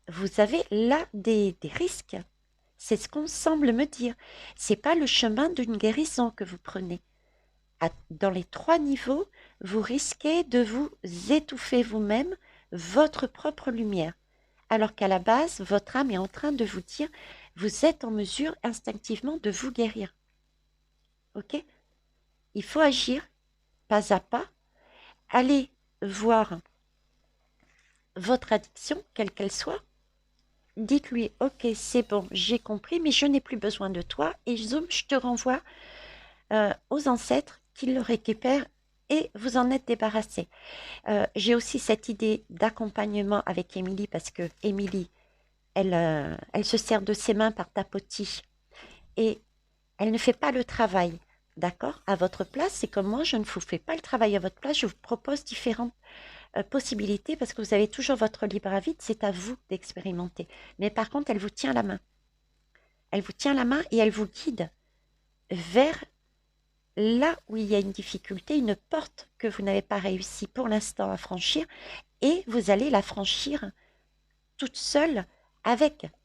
S1: vous avez là des risques. C'est ce qu'on semble me dire. C'est pas le chemin d'une guérison que vous prenez. Dans les 3 niveaux, vous risquez de vous étouffer vous-même, votre propre lumière. Alors qu'à la base, votre âme est en train de vous dire, vous êtes en mesure instinctivement de vous guérir. Ok? Il faut agir pas à pas. Allez voir votre addiction, quelle qu'elle soit. Dites-lui, ok, c'est bon, j'ai compris, mais je n'ai plus besoin de toi. Et zoom, je te renvoie aux ancêtres qui le récupèrent et vous en êtes débarrassé. J'ai aussi cette idée d'accompagnement avec Émilie parce que Émilie, elle se sert de ses mains par tapotis et elle ne fait pas le travail, d'accord? À votre place, c'est comme moi, je ne vous fais pas le travail à votre place, je vous propose différentes possibilités parce que vous avez toujours votre libre arbitre, c'est à vous d'expérimenter. Mais par contre, elle vous tient la main. Elle vous tient la main et elle vous guide vers là où il y a une difficulté, une porte que vous n'avez pas réussi pour l'instant à franchir et vous allez la franchir toute seule,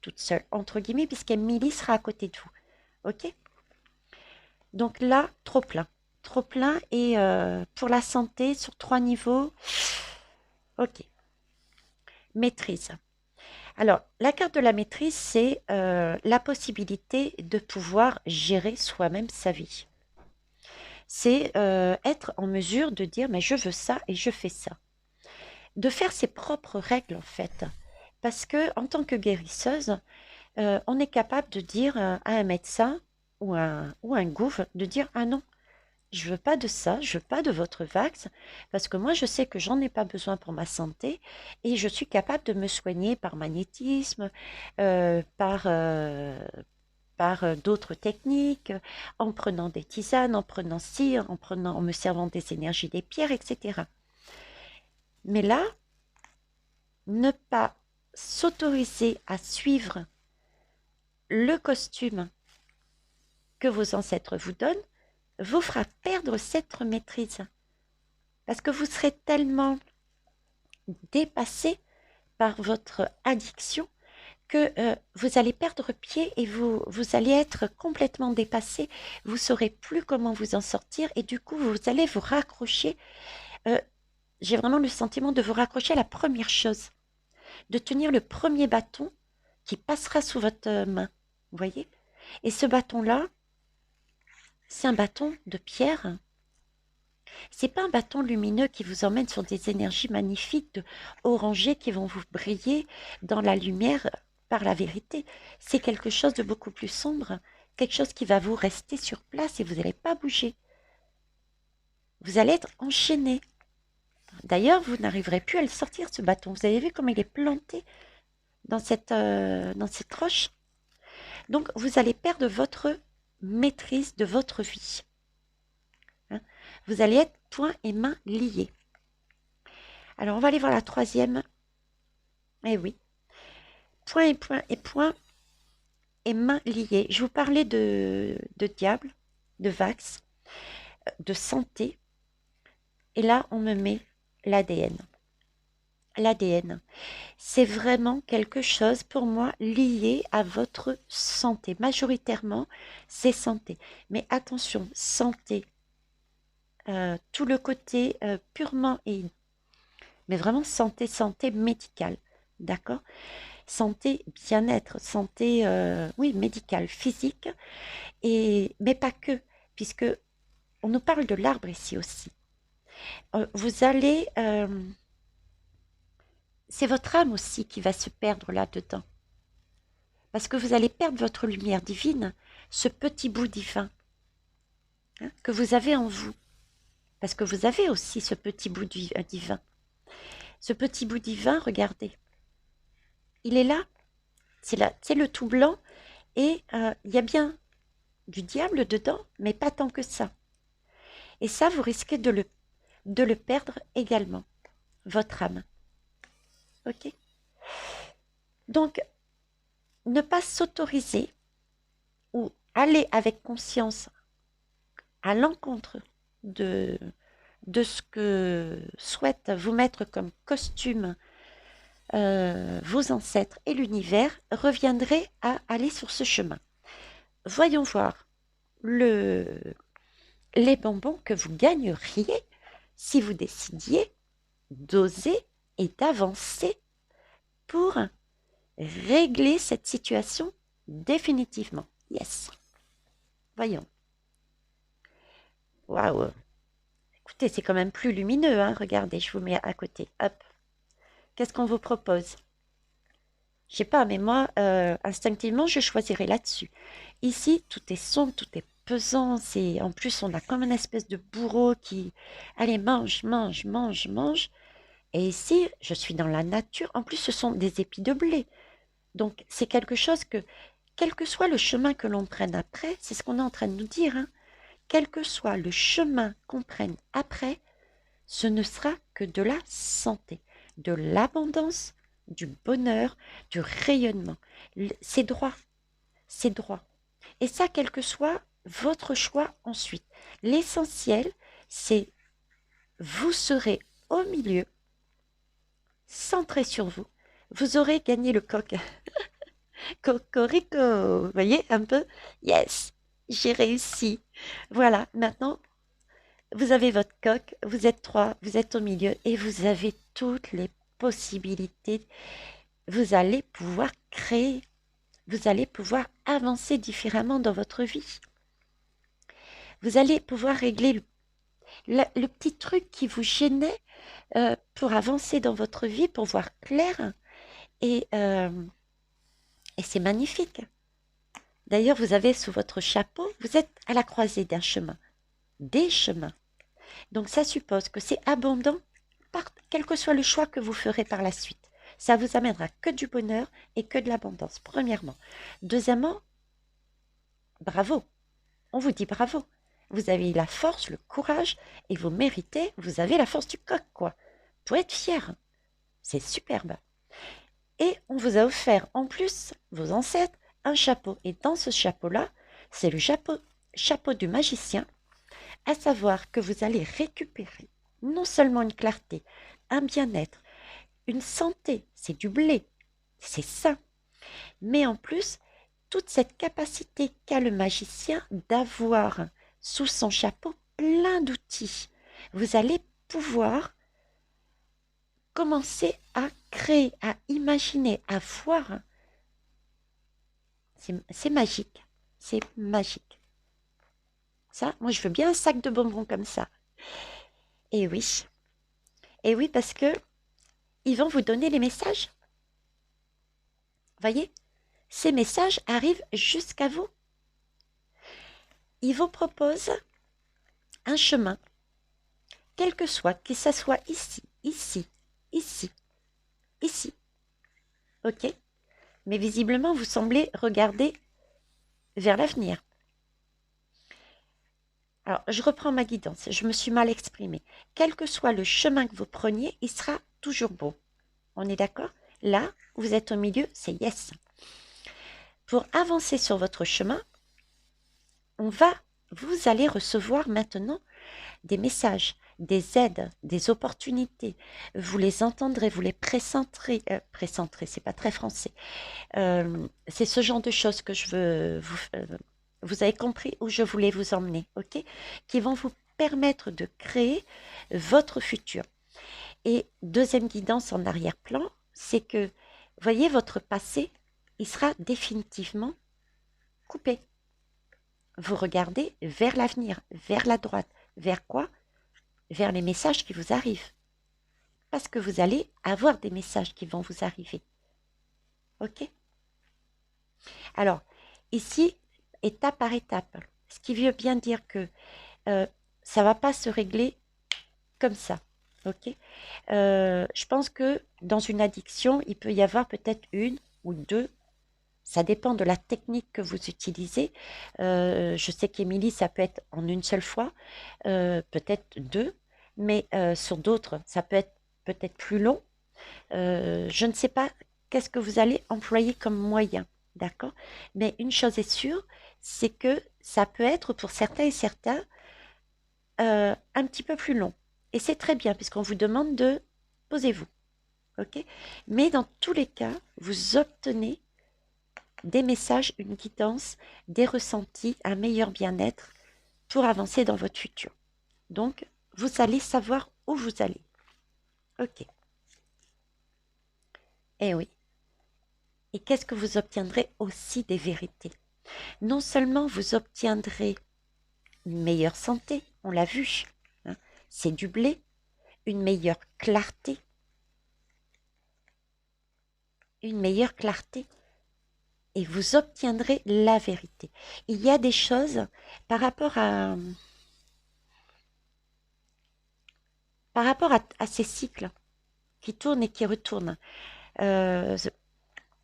S1: toute seule, entre guillemets, puisqu'Emilie sera à côté de vous. Ok? Donc là, trop plein et pour la santé sur 3 niveaux, ok. Maîtrise. Alors, la carte de la maîtrise, c'est la possibilité de pouvoir gérer soi-même sa vie. C'est être en mesure de dire, mais je veux ça et je fais ça. De faire ses propres règles, en fait. Parce que en tant que guérisseuse, on est capable de dire à un médecin ou un gouv, de dire, ah non, je veux pas de ça, je veux pas de votre vax, parce que moi je sais que j'en ai pas besoin pour ma santé et je suis capable de me soigner par magnétisme, par d'autres techniques, en prenant des tisanes, en prenant cire, en me servant des énergies des pierres, etc. Mais là, ne pas s'autoriser à suivre le costume que vos ancêtres vous donnent vous fera perdre cette maîtrise. Parce que vous serez tellement dépassé par votre addiction que vous allez perdre pied et vous allez être complètement dépassé. Vous ne saurez plus comment vous en sortir et du coup, vous allez vous raccrocher. J'ai vraiment le sentiment de vous raccrocher à la première chose, de tenir le premier bâton qui passera sous votre main. Vous voyez? Et ce bâton-là, c'est un bâton de pierre. C'est pas un bâton lumineux qui vous emmène sur des énergies magnifiques de orangées qui vont vous briller dans la lumière par la vérité. C'est quelque chose de beaucoup plus sombre, quelque chose qui va vous rester sur place et vous n'allez pas bouger. Vous allez être enchaîné. D'ailleurs, vous n'arriverez plus à le sortir, ce bâton. Vous avez vu comme il est planté dans cette roche. Donc, vous allez perdre votre maîtrise de votre vie. Hein. Vous allez être poings et mains liés. Alors, on va aller voir la troisième. Eh oui. Poings et mains liées. Je vous parlais de diable, de vax, de santé. Et là, on me met l'ADN. L'ADN, c'est vraiment quelque chose pour moi lié à votre santé. Majoritairement, c'est santé. Mais attention, santé, tout le côté purement mais vraiment santé médicale, d'accord? Santé bien-être, santé, oui, médicale, physique, mais pas que, puisque on nous parle de l'arbre ici aussi. Vous allez, c'est votre âme aussi qui va se perdre là-dedans. Parce que vous allez perdre votre lumière divine, ce petit bout divin hein, que vous avez en vous. Parce que vous avez aussi ce petit bout divin. Ce petit bout divin, regardez, il est là, c'est le tout blanc, et il y a bien du diable dedans, mais pas tant que ça. Et ça, vous risquez de le perdre également, votre âme. Ok? Donc, ne pas s'autoriser ou aller avec conscience à l'encontre de ce que souhaitent vous mettre comme costume vos ancêtres et l'univers, reviendrait à aller sur ce chemin. Voyons voir les bonbons que vous gagneriez si vous décidiez d'oser et d'avancer pour régler cette situation définitivement. Yes. Voyons. Waouh. Écoutez, c'est quand même plus lumineux, hein. Regardez, je vous mets à côté. Hop. Qu'est-ce qu'on vous propose? Je sais pas, mais moi, instinctivement, je choisirais là-dessus. Ici, tout est sombre, tout est pesant. En plus, on a comme une espèce de bourreau qui, allez, mange, mange, mange, mange. Et ici, je suis dans la nature. En plus, ce sont des épis de blé. Donc, c'est quelque chose que, quel que soit le chemin que l'on prenne après, c'est ce qu'on est en train de nous dire, hein, quel que soit le chemin qu'on prenne après, ce ne sera que de la santé, de l'abondance, du bonheur, du rayonnement. C'est droit, c'est droit. Et ça, quel que soit votre choix ensuite. L'essentiel, c'est vous serez au milieu, centré sur vous. Vous aurez gagné le coq. Cocorico, vous voyez un peu? Yes, j'ai réussi. Voilà, maintenant, vous avez votre coq, vous êtes trois, vous êtes au milieu et vous avez toutes les possibilités. Vous allez pouvoir créer, vous allez pouvoir avancer différemment dans votre vie. Vous allez pouvoir régler le petit truc qui vous gênait pour avancer dans votre vie, pour voir clair. Et, euh, et c'est magnifique. D'ailleurs, vous avez sous votre chapeau, vous êtes à la croisée d'un chemin, des chemins. Donc ça suppose que c'est abondant, quel que soit le choix que vous ferez par la suite. Ça vous amènera que du bonheur et que de l'abondance, premièrement. Deuxièmement, bravo. On vous dit bravo. Vous avez la force, le courage et vous méritez, vous avez la force du coq, quoi. Pour être fier. C'est superbe. Et on vous a offert en plus, vos ancêtres, un chapeau. Et dans ce chapeau-là, c'est le chapeau du magicien, à savoir que vous allez récupérer non seulement une clarté, un bien-être, une santé, c'est du blé, c'est ça, mais en plus, toute cette capacité qu'a le magicien d'avoir sous son chapeau plein d'outils. Vous allez pouvoir commencer à créer, à imaginer, à voir. C'est magique, c'est magique. Ça, moi, je veux bien un sac de bonbons comme ça. Et oui. Et oui, parce que ils vont vous donner les messages. Voyez, ces messages arrivent jusqu'à vous. Ils vous proposent un chemin, quel que soit, que ça soit ici, ici, ici, ici. Ok? Mais visiblement, vous semblez regarder vers l'avenir. Alors, je reprends ma guidance. Je me suis mal exprimée. Quel que soit le chemin que vous preniez, il sera toujours beau. On est d'accord? Là, vous êtes au milieu, c'est yes. Pour avancer sur votre chemin, vous allez recevoir maintenant des messages, des aides, des opportunités. Vous les entendrez, vous les pressentirez. Pressentirez, c'est pas très français. C'est ce genre de choses que je veux vous avez compris où je voulais vous emmener, ok? Qui vont vous permettre de créer votre futur. Et deuxième guidance en arrière-plan, c'est que, voyez, votre passé, il sera définitivement coupé. Vous regardez vers l'avenir, vers la droite. Vers quoi? Vers les messages qui vous arrivent. Parce que vous allez avoir des messages qui vont vous arriver. Ok? Alors, ici, étape par étape. Ce qui veut bien dire que ça ne va pas se régler comme ça. Ok? Je pense que dans une addiction, il peut y avoir peut-être une ou deux. Ça dépend de la technique que vous utilisez. Je sais qu'Émilie, ça peut être en une seule fois, peut-être deux, mais sur d'autres, ça peut être peut-être plus long. Je ne sais pas qu'est-ce que vous allez employer comme moyen, d'accord? Mais une chose est sûre, c'est que ça peut être pour certains et certains un petit peu plus long. Et c'est très bien, puisqu'on vous demande de posez-vous, ok? Mais dans tous les cas, vous obtenez des messages, une guidance, des ressentis, un meilleur bien-être pour avancer dans votre futur. Donc, vous allez savoir où vous allez. Ok. Eh oui. Et qu'est-ce que vous obtiendrez aussi des vérités? Non seulement vous obtiendrez une meilleure santé, on l'a vu, hein, c'est du blé, une meilleure clarté, et vous obtiendrez la vérité. Il y a des choses par rapport à ces cycles qui tournent et qui retournent. Euh,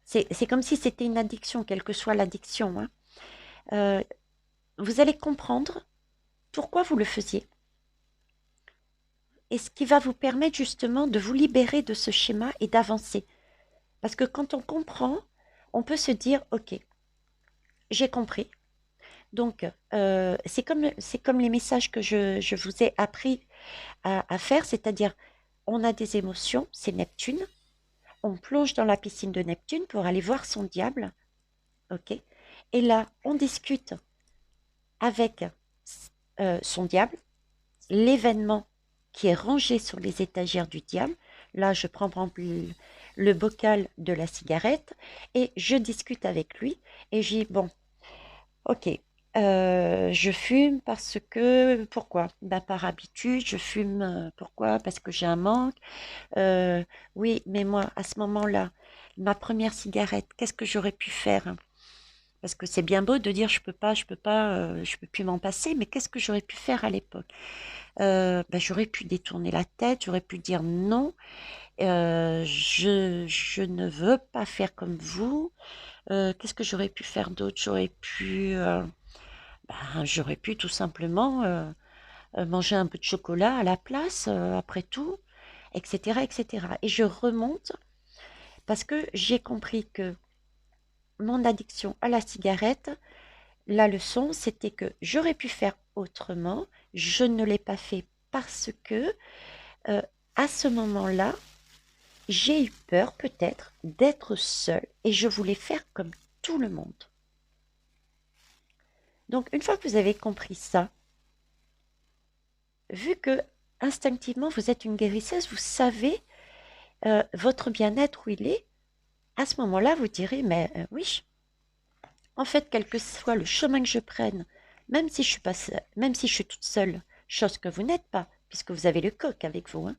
S1: c'est comme si c'était une addiction, quelle que soit l'addiction. Hein. Vous allez comprendre pourquoi vous le faisiez. Et ce qui va vous permettre justement de vous libérer de ce schéma et d'avancer. Parce que quand on comprend, on peut se dire, ok, j'ai compris. Donc, c'est comme les messages que je vous ai appris à faire, c'est-à-dire, on a des émotions, c'est Neptune, on plonge dans la piscine de Neptune pour aller voir son diable, ok? Et là, on discute avec son diable, l'événement qui est rangé sur les étagères du diable. Là, je prends par exemple le bocal de la cigarette et je discute avec lui et je dis, bon, ok, je fume parce que, pourquoi? Ben, par habitude, je fume, pourquoi? Parce que j'ai un manque. Oui, mais moi, à ce moment-là, ma première cigarette, qu'est-ce que j'aurais pu faire? Parce que c'est bien beau de dire je peux pas, je peux plus m'en passer, mais qu'est-ce que j'aurais pu faire à l'époque? Ben, j'aurais pu détourner la tête, j'aurais pu dire non, je ne veux pas faire comme vous. Qu'est-ce que j'aurais pu faire d'autre? J'aurais pu tout simplement manger un peu de chocolat à la place, après tout, etc., etc. Et je remonte parce que j'ai compris que mon addiction à la cigarette, la leçon, c'était que j'aurais pu faire autrement. Je ne l'ai pas fait parce que, euh, à ce moment-là, j'ai eu peur peut-être d'être seule et je voulais faire comme tout le monde. Donc, une fois que vous avez compris ça, vu que instinctivement vous êtes une guérisseuse, vous savez votre bien-être où il est, à ce moment-là, vous direz, mais oui, en fait, quel que soit le chemin que je prenne, Même si je suis pas même si je suis toute seule, chose que vous n'êtes pas, puisque vous avez le coq avec vous, hein.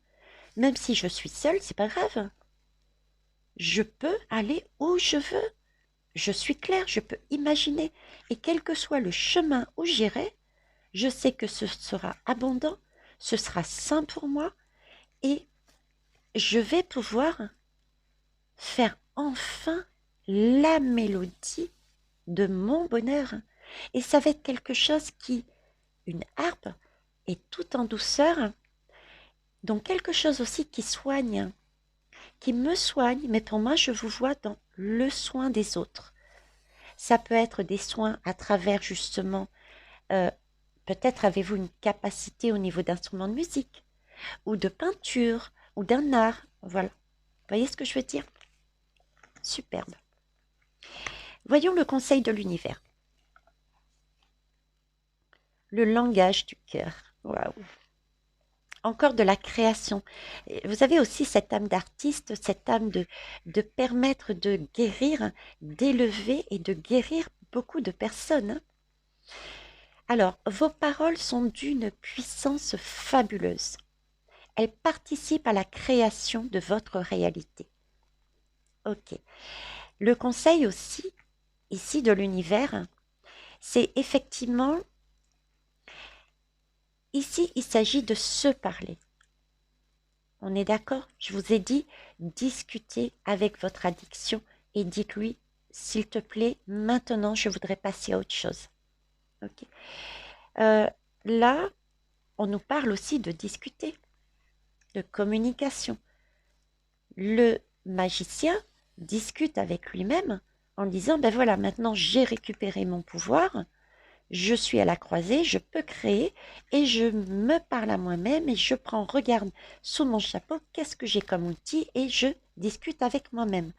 S1: Même si je suis seule, c'est pas grave. Je peux aller où je veux. Je suis claire, je peux imaginer. Et quel que soit le chemin où j'irai, je sais que ce sera abondant, ce sera sain pour moi et je vais pouvoir faire enfin la mélodie de mon bonheur. Et ça va être quelque chose qui, une harpe, est tout en douceur, donc quelque chose aussi qui soigne, qui me soigne, mais pour moi, je vous vois dans le soin des autres. Ça peut être des soins à travers justement, euh, peut-être avez-vous une capacité au niveau d'instruments de musique, ou de peinture, ou d'un art, voilà. Vous voyez ce que je veux dire? Superbe. Voyons le conseil de l'univers. Le langage du cœur. Waouh. Encore de la création. Vous avez aussi cette âme d'artiste, cette âme de permettre de guérir, d'élever et de guérir beaucoup de personnes, hein. Alors, vos paroles sont d'une puissance fabuleuse. Elles participent à la création de votre réalité. Ok. Le conseil aussi, ici de l'univers, c'est effectivement, ici il s'agit de se parler. On est d'accord? Je vous ai dit, discutez avec votre addiction et dites-lui, s'il te plaît, maintenant je voudrais passer à autre chose. Ok. Euh, Là, on nous parle aussi de discuter, de communication. Le magicien discute avec lui-même en disant, ben voilà, maintenant j'ai récupéré mon pouvoir, je suis à la croisée, je peux créer et je me parle à moi-même et je prends, regarde sous mon chapeau, qu'est-ce que j'ai comme outil et je discute avec moi-même.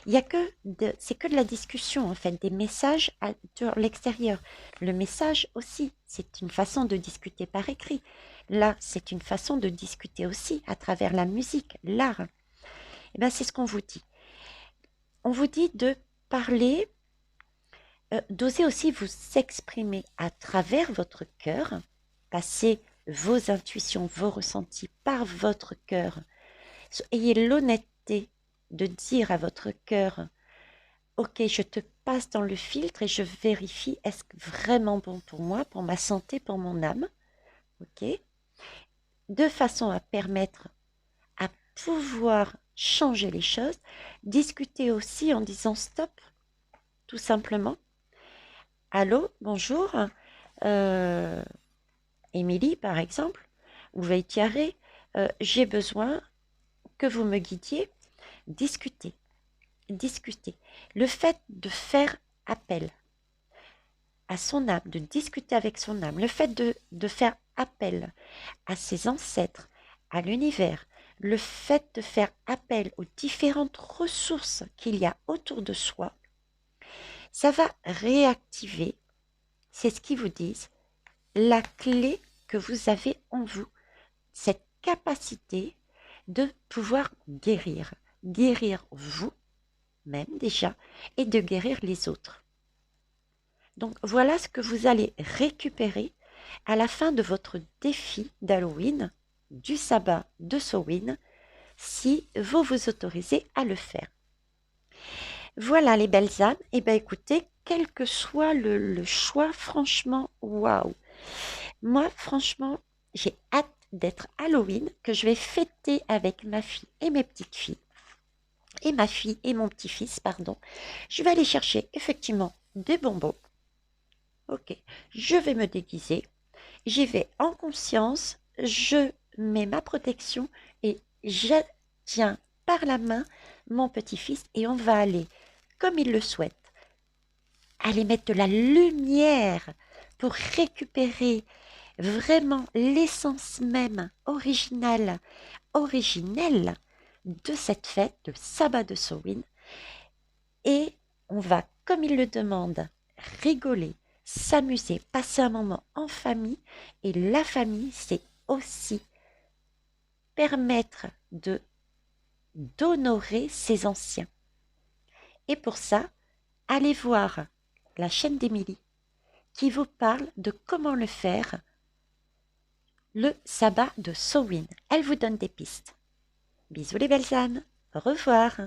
S1: Il y a que c'est que de la discussion en fait, des messages sur l'extérieur. Le message aussi, c'est une façon de discuter par écrit. Là, c'est une façon de discuter aussi à travers la musique, l'art. Et ben, c'est ce qu'on vous dit. On vous dit de parler, d'oser aussi vous exprimer à travers votre cœur, passer vos intuitions, vos ressentis par votre cœur. Ayez l'honnêteté de dire à votre cœur, ok, je te passe dans le filtre et je vérifie est-ce vraiment bon pour moi, pour ma santé, pour mon âme, ok, de façon à permettre à pouvoir changer les choses, discuter aussi en disant stop, tout simplement. Allô, bonjour, euh, Émilie par exemple, ou Veitiaré, j'ai besoin que vous me guidiez, discuter, discuter. Le fait de faire appel à son âme, de discuter avec son âme, le fait de faire appel à ses ancêtres, à l'univers, le fait de faire appel aux différentes ressources qu'il y a autour de soi, ça va réactiver, c'est ce qu'ils vous disent, la clé que vous avez en vous, cette capacité de pouvoir guérir, guérir vous-même déjà, et de guérir les autres. Donc voilà ce que vous allez récupérer à la fin de votre défi d'Halloween, du sabbat de Samhain, si vous vous autorisez à le faire. Voilà les belles âmes, et bien écoutez, quel que soit le choix, franchement, waouh. Moi, franchement, j'ai hâte d'être Halloween, que je vais fêter avec ma fille et mes petites filles, et ma fille et mon petit-fils, pardon. Je vais aller chercher effectivement des bonbons. Ok, je vais me déguiser. J'y vais en conscience, je mets ma protection et je tiens par la main mon petit-fils et on va aller, comme il le souhaite, aller mettre de la lumière pour récupérer vraiment l'essence même originale, originelle de cette fête, de sabbat de Samhain. Et on va, comme il le demande, rigoler, s'amuser, passer un moment en famille. Et la famille, c'est aussi permettre d'honorer ses anciens. Et pour ça, allez voir la chaîne d'Émilie, qui vous parle de comment le faire, le sabbat de Samhain. Elle vous donne des pistes. Bisous les belles âmes, au revoir.